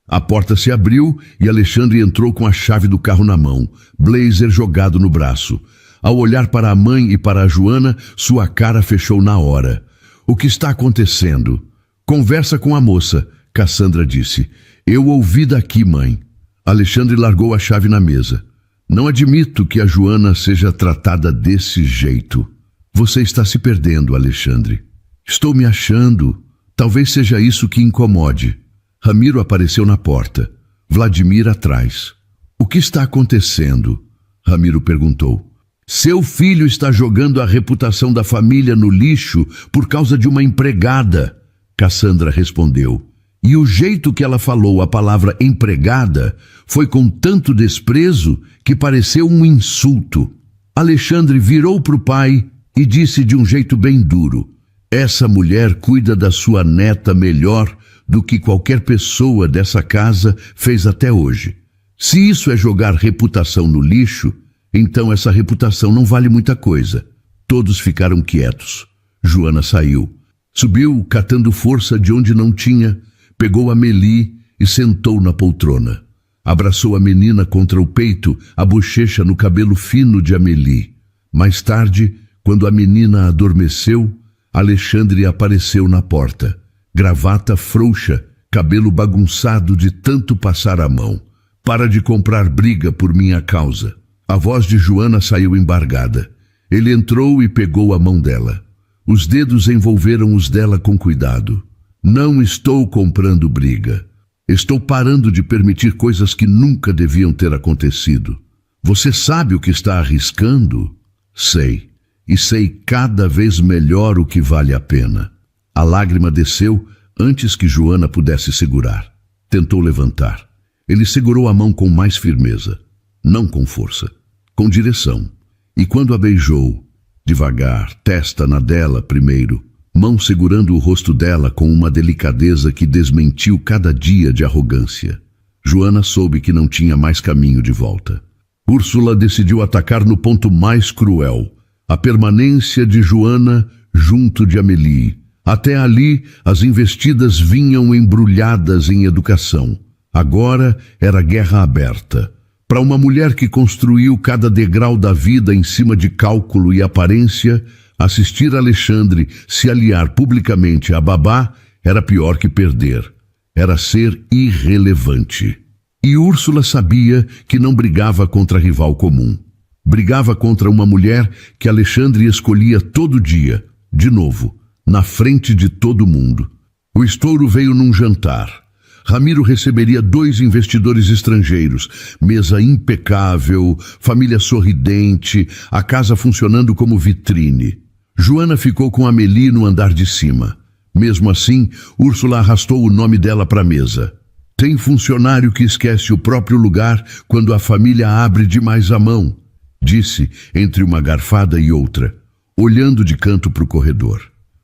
A porta se abriu e Alexandre entrou com a chave do carro na mão, blazer jogado no braço. Ao olhar para a mãe e para a Joana, sua cara fechou na hora. O que está acontecendo? Conversa com a moça, Cassandra disse. Eu ouvi daqui, mãe. Alexandre largou a chave na mesa. Não admito que a Joana seja tratada desse jeito. Você está se perdendo, Alexandre. Estou me achando. Talvez seja isso que incomode. Ramiro apareceu na porta. Vladimir atrás. O que está acontecendo? Ramiro perguntou. Seu filho está jogando a reputação da família no lixo por causa de uma empregada, Cassandra respondeu. E o jeito que ela falou a palavra empregada foi com tanto desprezo que pareceu um insulto. Alexandre virou para o pai e disse de um jeito bem duro: essa mulher cuida da sua neta melhor do que qualquer pessoa dessa casa fez até hoje. Se isso é jogar reputação no lixo, então essa reputação não vale muita coisa. Todos ficaram quietos. Joana saiu. Subiu catando força de onde não tinha, pegou Amélie e sentou na poltrona. Abraçou a menina contra o peito, a bochecha no cabelo fino de Amélie. Mais tarde, quando a menina adormeceu, Alexandre apareceu na porta. Gravata frouxa, cabelo bagunçado de tanto passar a mão. Para de comprar briga por minha causa. A voz de Joana saiu embargada. Ele entrou e pegou a mão dela. Os dedos envolveram os dela com cuidado. Não estou comprando briga. Estou parando de permitir coisas que nunca deviam ter acontecido. Você sabe o que está arriscando? Sei. E sei cada vez melhor o que vale a pena. A lágrima desceu antes que Joana pudesse segurar. Tentou levantar. Ele segurou a mão com mais firmeza. Não com força. Com direção. E quando a beijou, devagar, testa na dela primeiro, mão segurando o rosto dela com uma delicadeza que desmentiu cada dia de arrogância, Joana soube que não tinha mais caminho de volta. Úrsula decidiu atacar no ponto mais cruel, a permanência de Joana junto de Amélie. Até ali, as investidas vinham embrulhadas em educação. Agora era guerra aberta. Para uma mulher que construiu cada degrau da vida em cima de cálculo e aparência, assistir Alexandre se aliar publicamente a Babá era pior que perder. Era ser irrelevante. E Úrsula sabia que não brigava contra rival comum. Brigava contra uma mulher que Alexandre escolhia todo dia, de novo, na frente de todo mundo. O estouro veio num jantar. Ramiro receberia 2 investidores estrangeiros, mesa impecável, família sorridente, a casa funcionando como vitrine. Joana ficou com Amélie no andar de cima. Mesmo assim, Úrsula arrastou o nome dela para a mesa. Tem funcionário que esquece o próprio lugar quando a família abre demais a mão, disse entre uma garfada e outra, olhando de canto para o corredor.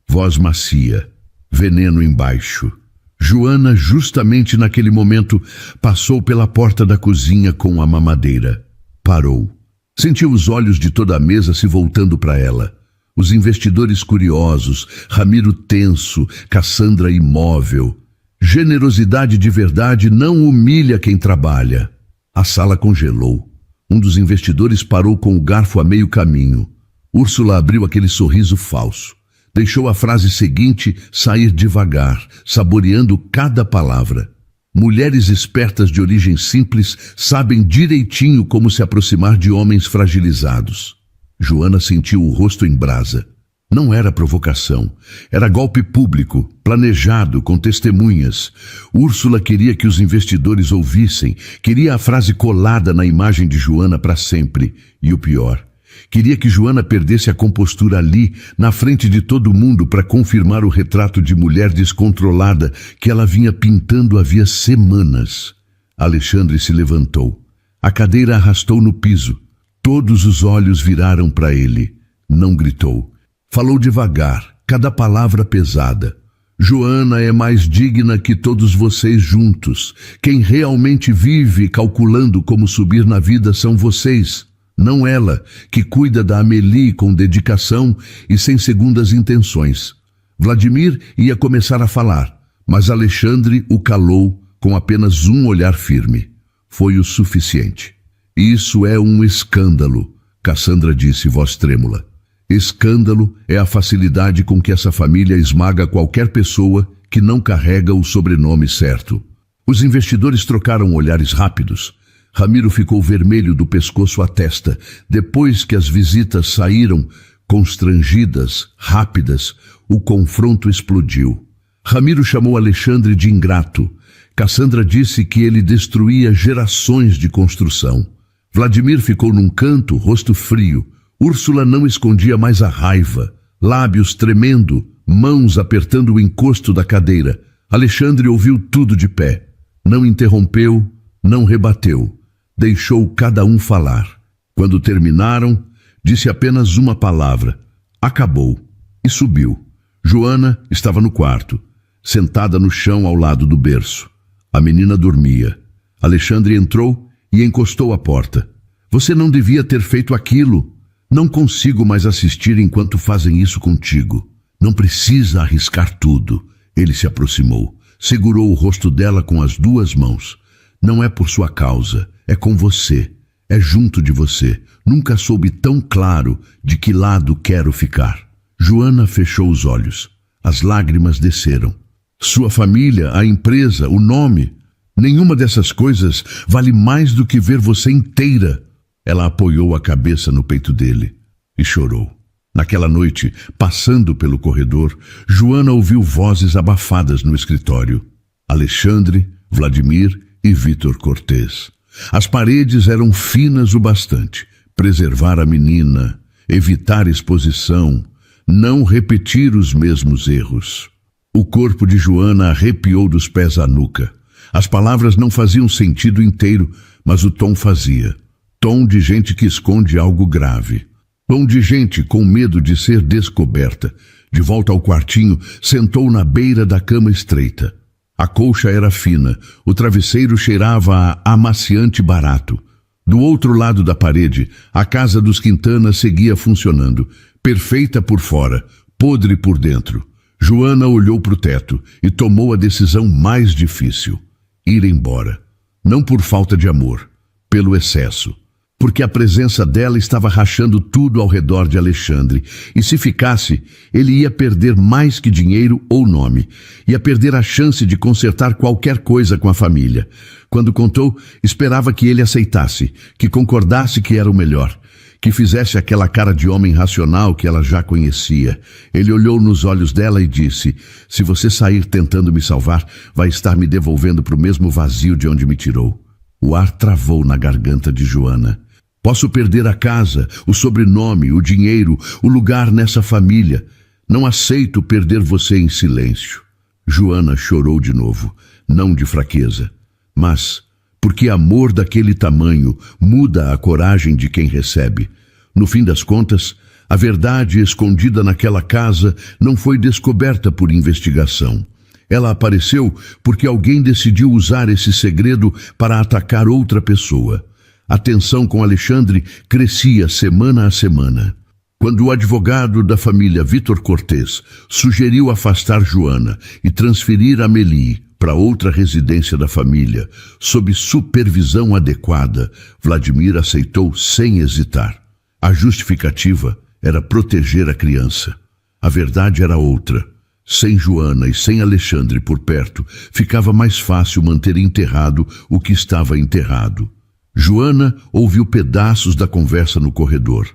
Voz macia, veneno embaixo. Joana, justamente naquele momento, passou pela porta da cozinha com a mamadeira. Parou. Sentiu os olhos de toda a mesa se voltando para ela. Os investidores curiosos, Ramiro tenso, Cassandra imóvel. Generosidade de verdade não humilha quem trabalha. A sala congelou. Um dos investidores parou com o garfo a meio caminho. Úrsula abriu aquele sorriso falso. Deixou a frase seguinte sair devagar, saboreando cada palavra. Mulheres espertas de origem simples sabem direitinho como se aproximar de homens fragilizados. Joana sentiu o rosto em brasa. Não era provocação. Era golpe público, planejado, com testemunhas. Úrsula queria que os investidores ouvissem, queria a frase colada na imagem de Joana para sempre. E o pior, Queria que Joana perdesse a compostura ali, na frente de todo mundo, para confirmar o retrato de mulher descontrolada que ela vinha pintando havia semanas. Alexandre se levantou. A cadeira arrastou no piso. Todos os olhos viraram para ele. Não gritou. Falou devagar, cada palavra pesada. Joana é mais digna que todos vocês juntos. Quem realmente vive calculando como subir na vida são vocês, não ela, que cuida da Amélie com dedicação e sem segundas intenções. Vladimir ia começar a falar, mas Alexandre o calou com apenas um olhar firme. Foi o suficiente. Isso é um escândalo, Cassandra disse, voz trêmula. Escândalo é a facilidade com que essa família esmaga qualquer pessoa que não carrega o sobrenome certo. Os investidores trocaram olhares rápidos. Ramiro ficou vermelho do pescoço à testa. Depois que as visitas saíram, constrangidas, rápidas, o confronto explodiu. Ramiro chamou Alexandre de ingrato. Cassandra disse que ele destruía gerações de construção. Vladimir ficou num canto, rosto frio. Úrsula não escondia mais a raiva, lábios tremendo, mãos apertando o encosto da cadeira. Alexandre ouviu tudo de pé. Não interrompeu, não rebateu. Deixou cada um falar. Quando terminaram, disse apenas uma palavra. Acabou. E subiu. Joana estava no quarto, sentada no chão ao lado do berço. A menina dormia. Alexandre entrou e encostou a porta. Você não devia ter feito aquilo. Não consigo mais assistir enquanto fazem isso contigo. Não precisa arriscar tudo. Ele se aproximou. Segurou o rosto dela com as duas mãos. Não é por sua causa. É com você. É junto de você. Nunca soube tão claro de que lado quero ficar. Joana fechou os olhos. As lágrimas desceram. Sua família, a empresa, o nome. Nenhuma dessas coisas vale mais do que ver você inteira. Ela apoiou a cabeça no peito dele e chorou. Naquela noite, passando pelo corredor, Joana ouviu vozes abafadas no escritório. Alexandre, Vladimir e Vitor Cortez. As paredes eram finas o bastante. Preservar a menina, evitar exposição, não repetir os mesmos erros. O corpo de Joana arrepiou dos pés à nuca. As palavras não faziam sentido inteiro, mas o tom fazia. Tom de gente que esconde algo grave. Tom de gente com medo de ser descoberta. De volta ao quartinho, sentou na beira da cama estreita. A colcha era fina, o travesseiro cheirava a amaciante barato. Do outro lado da parede, a casa dos Quintana seguia funcionando, perfeita por fora, podre por dentro. Joana olhou para o teto e tomou a decisão mais difícil: ir embora. Não por falta de amor, pelo excesso. Porque a presença dela estava rachando tudo ao redor de Alexandre, e se ficasse, ele ia perder mais que dinheiro ou nome. Ia perder a chance de consertar qualquer coisa com a família. Quando contou, esperava que ele aceitasse, que concordasse que era o melhor, que fizesse aquela cara de homem racional que ela já conhecia. Ele olhou nos olhos dela e disse: se você sair tentando me salvar, vai estar me devolvendo para o mesmo vazio de onde me tirou. O ar travou na garganta de Joana. Posso perder a casa, o sobrenome, o dinheiro, o lugar nessa família. Não aceito perder você em silêncio. Joana chorou de novo, não de fraqueza, mas porque amor daquele tamanho muda a coragem de quem recebe. No fim das contas, a verdade escondida naquela casa não foi descoberta por investigação. Ela apareceu porque alguém decidiu usar esse segredo para atacar outra pessoa. A tensão com Alexandre crescia semana a semana. Quando o advogado da família Vitor Cortez sugeriu afastar Joana e transferir Amélie para outra residência da família, sob supervisão adequada, Vladimir aceitou sem hesitar. A justificativa era proteger a criança. A verdade era outra. Sem Joana e sem Alexandre por perto, ficava mais fácil manter enterrado o que estava enterrado. Joana ouviu pedaços da conversa no corredor.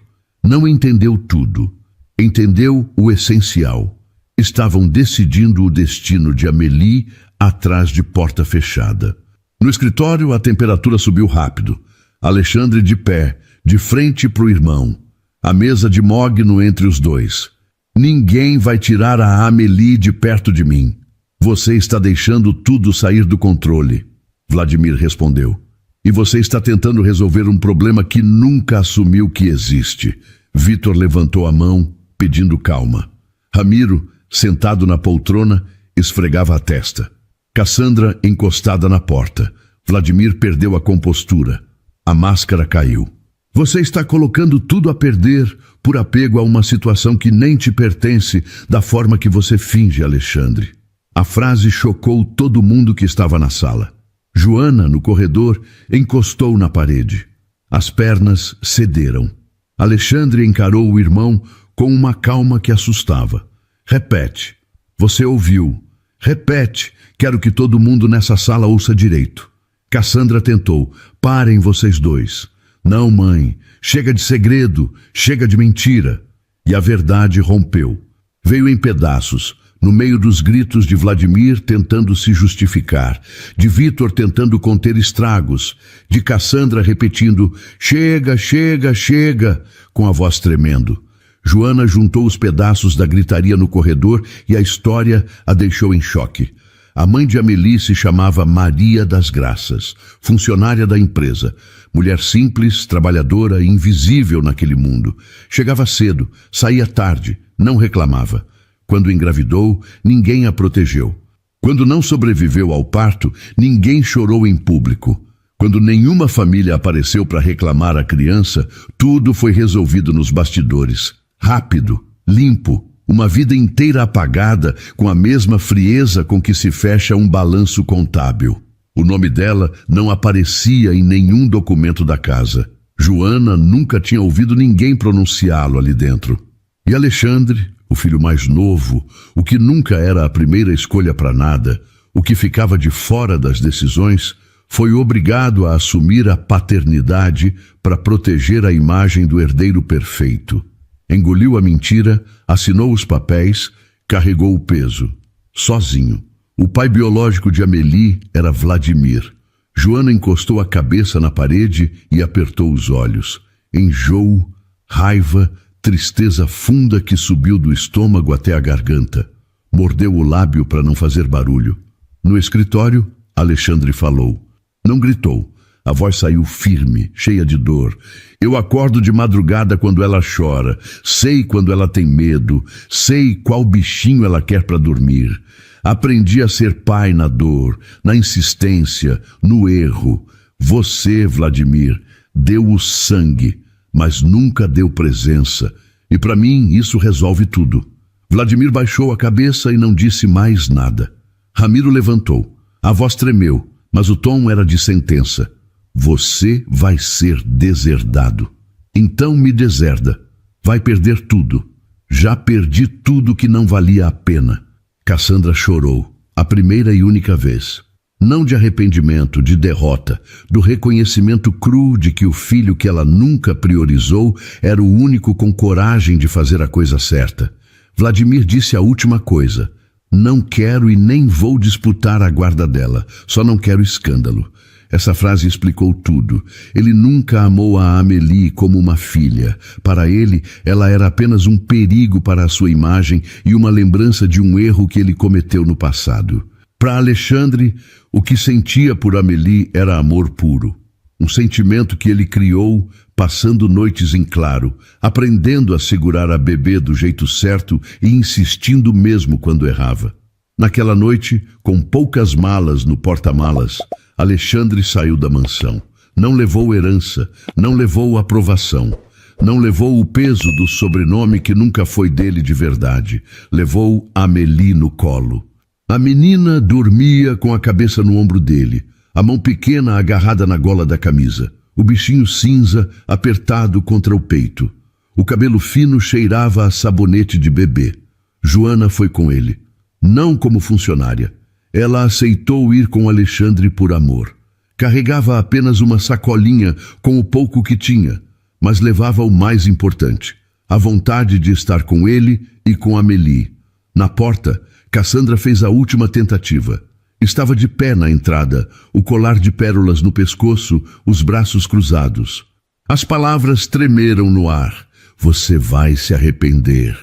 Não entendeu tudo. Entendeu o essencial. Estavam decidindo o destino de Amélie atrás de porta fechada. No escritório, a temperatura subiu rápido. Alexandre de pé, de frente para o irmão. A mesa de mogno entre os dois. Ninguém vai tirar a Amélie de perto de mim. Você está deixando tudo sair do controle. Vladimir respondeu. E você está tentando resolver um problema que nunca assumiu que existe. Vitor levantou a mão, pedindo calma. Ramiro, sentado na poltrona, esfregava a testa. Cassandra encostada na porta. Vladimir perdeu a compostura. A máscara caiu. Você está colocando tudo a perder por apego a uma situação que nem te pertence da forma que você finge, Alexandre. A frase chocou todo mundo que estava na sala. Joana, no corredor, encostou na parede. As pernas cederam. Alexandre encarou o irmão com uma calma que assustava. Repete. Você ouviu. Repete. Quero que todo mundo nessa sala ouça direito. Cassandra tentou. Parem vocês dois. Não, mãe. Chega de segredo. Chega de mentira. E a verdade rompeu. Veio em pedaços, no meio dos gritos de Vladimir tentando se justificar, de Vitor tentando conter estragos, de Cassandra repetindo chega, chega, chega, com a voz tremendo. Joana juntou os pedaços da gritaria no corredor e a história a deixou em choque. A mãe de Amélie se chamava Maria das Graças, funcionária da empresa. Mulher simples, trabalhadora, invisível naquele mundo. Chegava cedo, saía tarde, não reclamava. Quando engravidou, ninguém a protegeu. Quando não sobreviveu ao parto, ninguém chorou em público. Quando nenhuma família apareceu para reclamar a criança, tudo foi resolvido nos bastidores. Rápido, limpo. Uma vida inteira apagada com a mesma frieza com que se fecha um balanço contábil. O nome dela não aparecia em nenhum documento da casa. Joana nunca tinha ouvido ninguém pronunciá-lo ali dentro. E Alexandre, o filho mais novo, o que nunca era a primeira escolha para nada, o que ficava de fora das decisões, foi obrigado a assumir a paternidade para proteger a imagem do herdeiro perfeito. Engoliu a mentira, assinou os papéis, carregou o peso. Sozinho. O pai biológico de Amélie era Vladimir. Joana encostou a cabeça na parede e apertou os olhos. Enjoo, raiva, tristeza funda que subiu do estômago até a garganta. Mordeu o lábio para não fazer barulho. No escritório, Alexandre falou. Não gritou. A voz saiu firme, cheia de dor. Eu acordo de madrugada quando ela chora. Sei quando ela tem medo. Sei qual bichinho ela quer para dormir. Aprendi a ser pai na dor, na insistência, no erro. Você, Vladimir, deu o sangue, mas nunca deu presença. E para mim isso resolve tudo. Vladimir baixou a cabeça e não disse mais nada. Ramiro levantou. A voz tremeu, mas o tom era de sentença. Você vai ser deserdado. Então me deserda. Vai perder tudo. Já perdi tudo que não valia a pena. Cassandra chorou, a primeira e única vez. Não de arrependimento, de derrota, do reconhecimento cru de que o filho que ela nunca priorizou era o único com coragem de fazer a coisa certa. Vladimir disse a última coisa. Não quero e nem vou disputar a guarda dela, só não quero escândalo. Essa frase explicou tudo. Ele nunca amou a Amélie como uma filha. Para ele, ela era apenas um perigo para a sua imagem e uma lembrança de um erro que ele cometeu no passado. Para Alexandre, o que sentia por Amélie era amor puro. Um sentimento que ele criou passando noites em claro, aprendendo a segurar a bebê do jeito certo e insistindo mesmo quando errava. Naquela noite, com poucas malas no porta-malas, Alexandre saiu da mansão. Não levou herança, não levou aprovação, não levou o peso do sobrenome que nunca foi dele de verdade. Levou Amélie no colo. A menina dormia com a cabeça no ombro dele, a mão pequena agarrada na gola da camisa, o bichinho cinza apertado contra o peito. O cabelo fino cheirava a sabonete de bebê. Joana foi com ele, não como funcionária. Ela aceitou ir com Alexandre por amor. Carregava apenas uma sacolinha com o pouco que tinha, mas levava o mais importante, a vontade de estar com ele e com Amélie. Na porta, Cassandra fez a última tentativa. Estava de pé na entrada, o colar de pérolas no pescoço, os braços cruzados. As palavras tremeram no ar. Você vai se arrepender.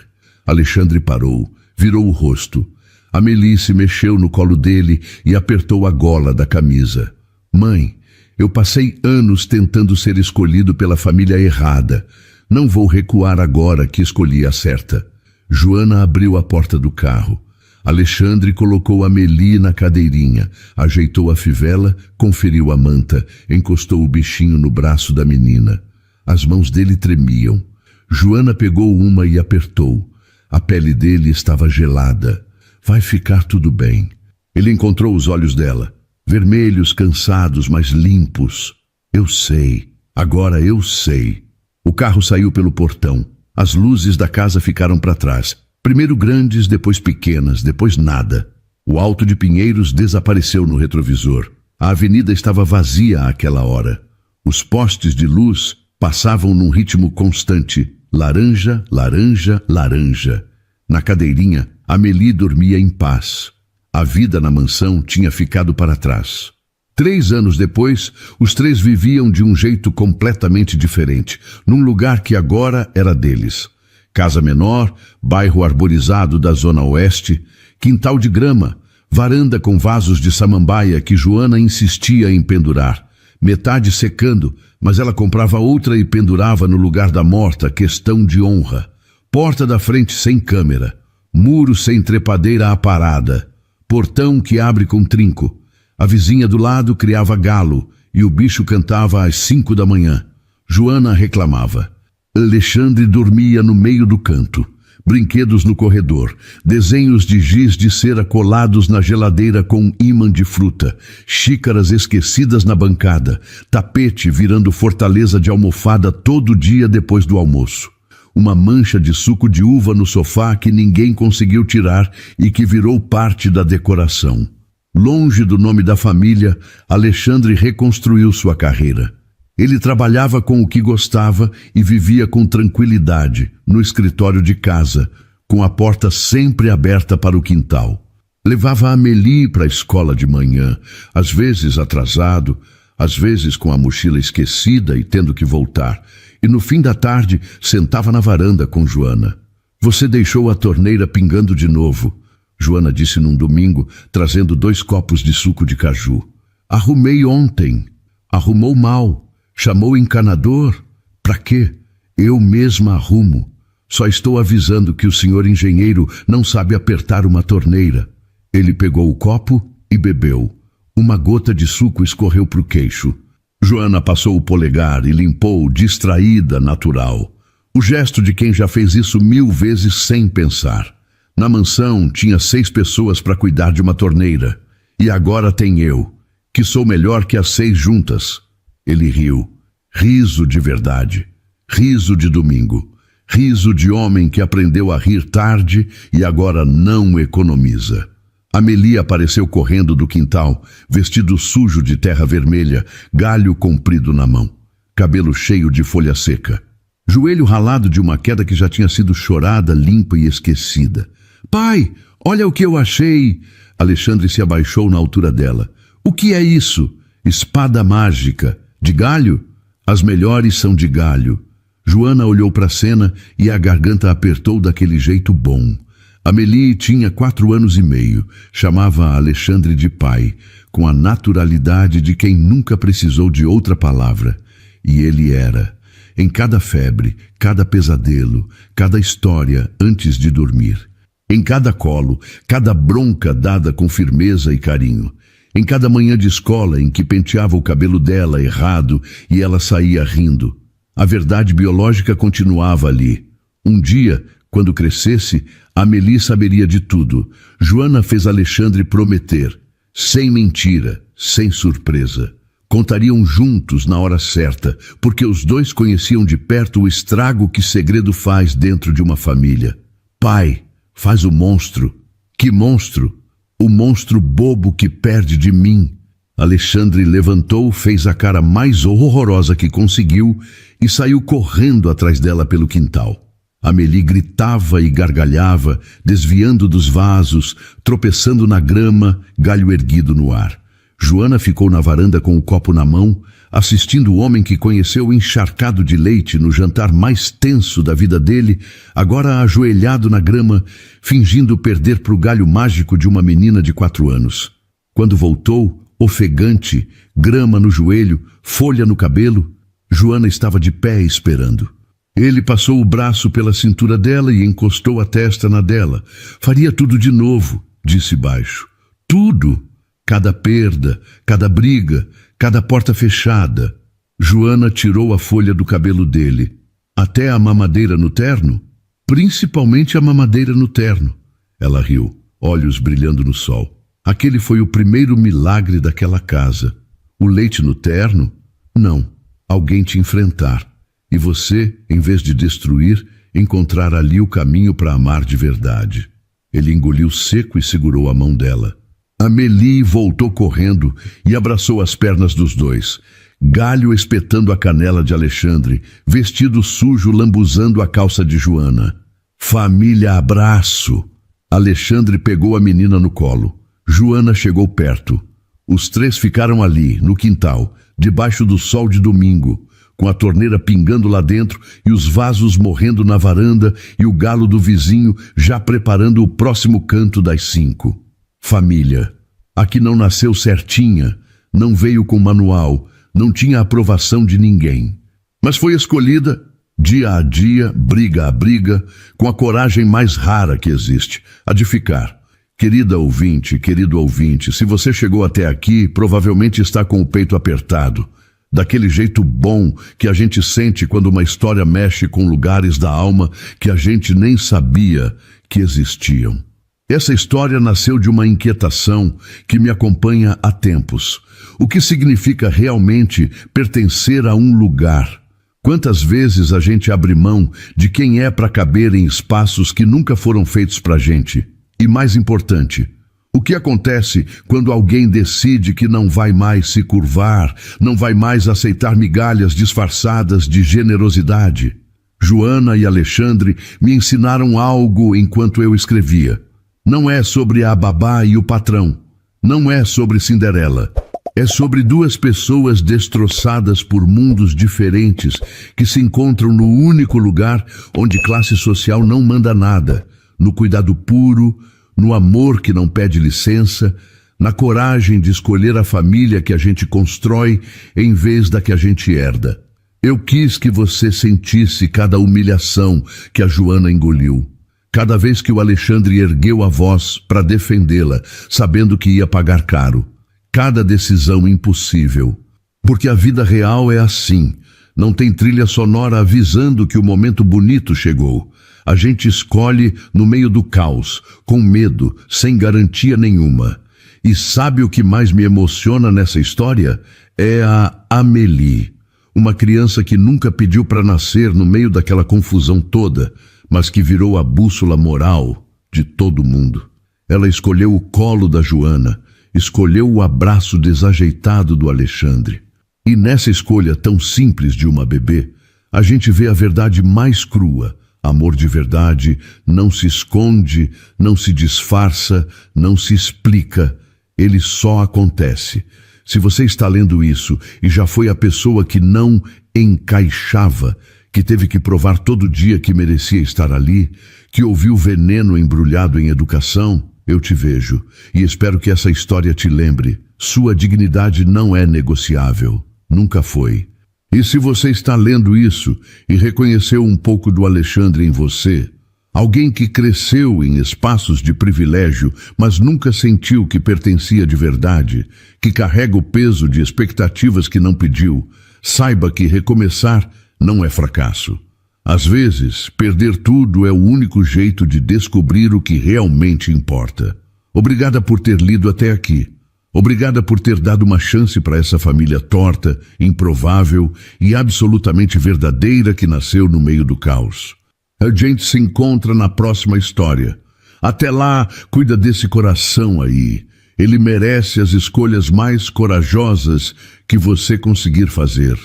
Alexandre parou, virou o rosto. Amélie se mexeu no colo dele e apertou a gola da camisa. Mãe, eu passei anos tentando ser escolhido pela família errada. Não vou recuar agora que escolhi a certa. Joana abriu a porta do carro. Alexandre colocou Amélie na cadeirinha, ajeitou a fivela, conferiu a manta, encostou o bichinho no braço da menina. As mãos dele tremiam. Joana pegou uma e apertou. A pele dele estava gelada. Vai ficar tudo bem. Ele encontrou os olhos dela, vermelhos, cansados, mas limpos. Eu sei. Agora eu sei. O carro saiu pelo portão. As luzes da casa ficaram para trás. Primeiro grandes, depois pequenas, depois nada. O Alto de Pinheiros desapareceu no retrovisor. A avenida estava vazia àquela hora. Os postes de luz passavam num ritmo constante. Laranja, laranja, laranja. Na cadeirinha, Amélie dormia em paz. A vida na mansão tinha ficado para trás. 3 anos depois, os 3 viviam de um jeito completamente diferente, num lugar que agora era deles. Casa menor, bairro arborizado da zona oeste, quintal de grama, varanda com vasos de samambaia que Joana insistia em pendurar. Metade secando, mas ela comprava outra e pendurava no lugar da morta, questão de honra. Porta da frente sem câmera, muro sem trepadeira aparada, portão que abre com trinco. A vizinha do lado criava galo e o bicho cantava às 5 da manhã. Joana reclamava. Alexandre dormia no meio do canto. Brinquedos no corredor, desenhos de giz de cera colados na geladeira com ímã de fruta, xícaras esquecidas na bancada, tapete virando fortaleza de almofada todo dia depois do almoço. Uma mancha de suco de uva no sofá que ninguém conseguiu tirar e que virou parte da decoração. Longe do nome da família, Alexandre reconstruiu sua carreira. Ele trabalhava com o que gostava e vivia com tranquilidade, no escritório de casa, com a porta sempre aberta para o quintal. Levava a Amélie para a escola de manhã, às vezes atrasado, às vezes com a mochila esquecida e tendo que voltar, e no fim da tarde sentava na varanda com Joana. Você deixou a torneira pingando de novo, Joana disse num domingo, trazendo 2 copos de suco de caju. Arrumei ontem. Arrumou mal. Chamou o encanador? Pra quê? Eu mesma arrumo. Só estou avisando que o senhor engenheiro não sabe apertar uma torneira. Ele pegou o copo e bebeu. Uma gota de suco escorreu pro queixo. Joana passou o polegar e limpou, distraída, natural. O gesto de quem já fez isso 1000 vezes sem pensar. Na mansão tinha 6 pessoas para cuidar de uma torneira. E agora tem eu, que sou melhor que as 6 juntas. Ele riu. Riso de verdade. Riso de domingo. Riso de homem que aprendeu a rir tarde e agora não economiza. Amélie apareceu correndo do quintal, vestido sujo de terra vermelha, galho comprido na mão, cabelo cheio de folha seca. Joelho ralado de uma queda que já tinha sido chorada, limpa e esquecida. Pai, olha o que eu achei! Alexandre se abaixou na altura dela. O que é isso? Espada mágica. De galho? As melhores são de galho. Joana olhou para a cena e a garganta apertou daquele jeito bom. Amélie tinha 4 anos e meio. Chamava Alexandre de pai, com a naturalidade de quem nunca precisou de outra palavra. E ele era. Em cada febre, cada pesadelo, cada história antes de dormir. Em cada colo, cada bronca dada com firmeza e carinho. Em cada manhã de escola em que penteava o cabelo dela errado e ela saía rindo. A verdade biológica continuava ali. Um dia, quando crescesse, Amélie saberia de tudo. Joana fez Alexandre prometer, sem mentira, sem surpresa. Contariam juntos na hora certa, porque os 2 conheciam de perto o estrago que segredo faz dentro de uma família. Pai, faz o monstro. Que monstro? O monstro bobo que perde de mim. Alexandre levantou, fez a cara mais horrorosa que conseguiu e saiu correndo atrás dela pelo quintal. Amélie gritava e gargalhava, desviando dos vasos, tropeçando na grama, galho erguido no ar. Joana ficou na varanda com o copo na mão, assistindo o homem que conheceu encharcado de leite no jantar mais tenso da vida dele, agora ajoelhado na grama, fingindo perder para o galho mágico de uma menina de 4 anos. Quando voltou, ofegante, grama no joelho, folha no cabelo, Joana estava de pé esperando. Ele passou o braço pela cintura dela e encostou a testa na dela. Faria tudo de novo, disse baixo. Tudo. Cada perda, cada briga, cada porta fechada. Joana tirou a folha do cabelo dele. Até a mamadeira no terno? Principalmente a mamadeira no terno. Ela riu, olhos brilhando no sol. Aquele foi o primeiro milagre daquela casa. O leite no terno? Não. Alguém te enfrentar. E você, em vez de destruir, encontrar ali o caminho para amar de verdade. Ele engoliu seco e segurou a mão dela. Amélie voltou correndo e abraçou as pernas dos dois. Galho espetando a canela de Alexandre, vestido sujo lambuzando a calça de Joana. Família abraço! Alexandre pegou a menina no colo. Joana chegou perto. Os 3 ficaram ali, no quintal, debaixo do sol de domingo, com a torneira pingando lá dentro e os vasos morrendo na varanda e o galo do vizinho já preparando o próximo canto das 5. Família. Aqui não nasceu certinha, não veio com manual, não tinha aprovação de ninguém. Mas foi escolhida, dia a dia, briga a briga, com a coragem mais rara que existe, a de ficar. Querida ouvinte, querido ouvinte, se você chegou até aqui, provavelmente está com o peito apertado. Daquele jeito bom que a gente sente quando uma história mexe com lugares da alma que a gente nem sabia que existiam. Essa história nasceu de uma inquietação que me acompanha há tempos. O que significa realmente pertencer a um lugar? Quantas vezes a gente abre mão de quem é para caber em espaços que nunca foram feitos para a gente? E mais importante, o que acontece quando alguém decide que não vai mais se curvar, não vai mais aceitar migalhas disfarçadas de generosidade? Joana e Alexandre me ensinaram algo enquanto eu escrevia. Não é sobre a babá e o patrão. Não é sobre Cinderela. É sobre 2 pessoas destroçadas por mundos diferentes que se encontram no único lugar onde classe social não manda nada, no cuidado puro, no amor que não pede licença, na coragem de escolher a família que a gente constrói em vez da que a gente herda. Eu quis que você sentisse cada humilhação que a Joana engoliu. Cada vez que o Alexandre ergueu a voz para defendê-la, sabendo que ia pagar caro. Cada decisão impossível. Porque a vida real é assim. Não tem trilha sonora avisando que o momento bonito chegou. A gente escolhe no meio do caos, com medo, sem garantia nenhuma. E sabe o que mais me emociona nessa história? É a Amélie. Uma criança que nunca pediu para nascer no meio daquela confusão toda, mas que virou a bússola moral de todo mundo. Ela escolheu o colo da Joana, escolheu o abraço desajeitado do Alexandre. E nessa escolha tão simples de uma bebê, a gente vê a verdade mais crua. Amor de verdade não se esconde, não se disfarça, não se explica. Ele só acontece. Se você está lendo isso e já foi a pessoa que não encaixava, que teve que provar todo dia que merecia estar ali, que ouviu veneno embrulhado em educação, eu te vejo e espero que essa história te lembre. Sua dignidade não é negociável. Nunca foi. E se você está lendo isso e reconheceu um pouco do Alexandre em você, alguém que cresceu em espaços de privilégio, mas nunca sentiu que pertencia de verdade, que carrega o peso de expectativas que não pediu, saiba que recomeçar não é fracasso. Às vezes, perder tudo é o único jeito de descobrir o que realmente importa. Obrigada por ter lido até aqui. Obrigada por ter dado uma chance para essa família torta, improvável e absolutamente verdadeira que nasceu no meio do caos. A gente se encontra na próxima história. Até lá, cuida desse coração aí. Ele merece as escolhas mais corajosas que você conseguir fazer.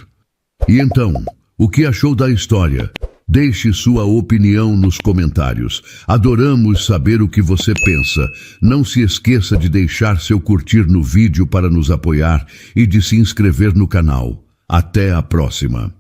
E então, o que achou da história? Deixe sua opinião nos comentários. Adoramos saber o que você pensa. Não se esqueça de deixar seu curtir no vídeo para nos apoiar e de se inscrever no canal. Até a próxima.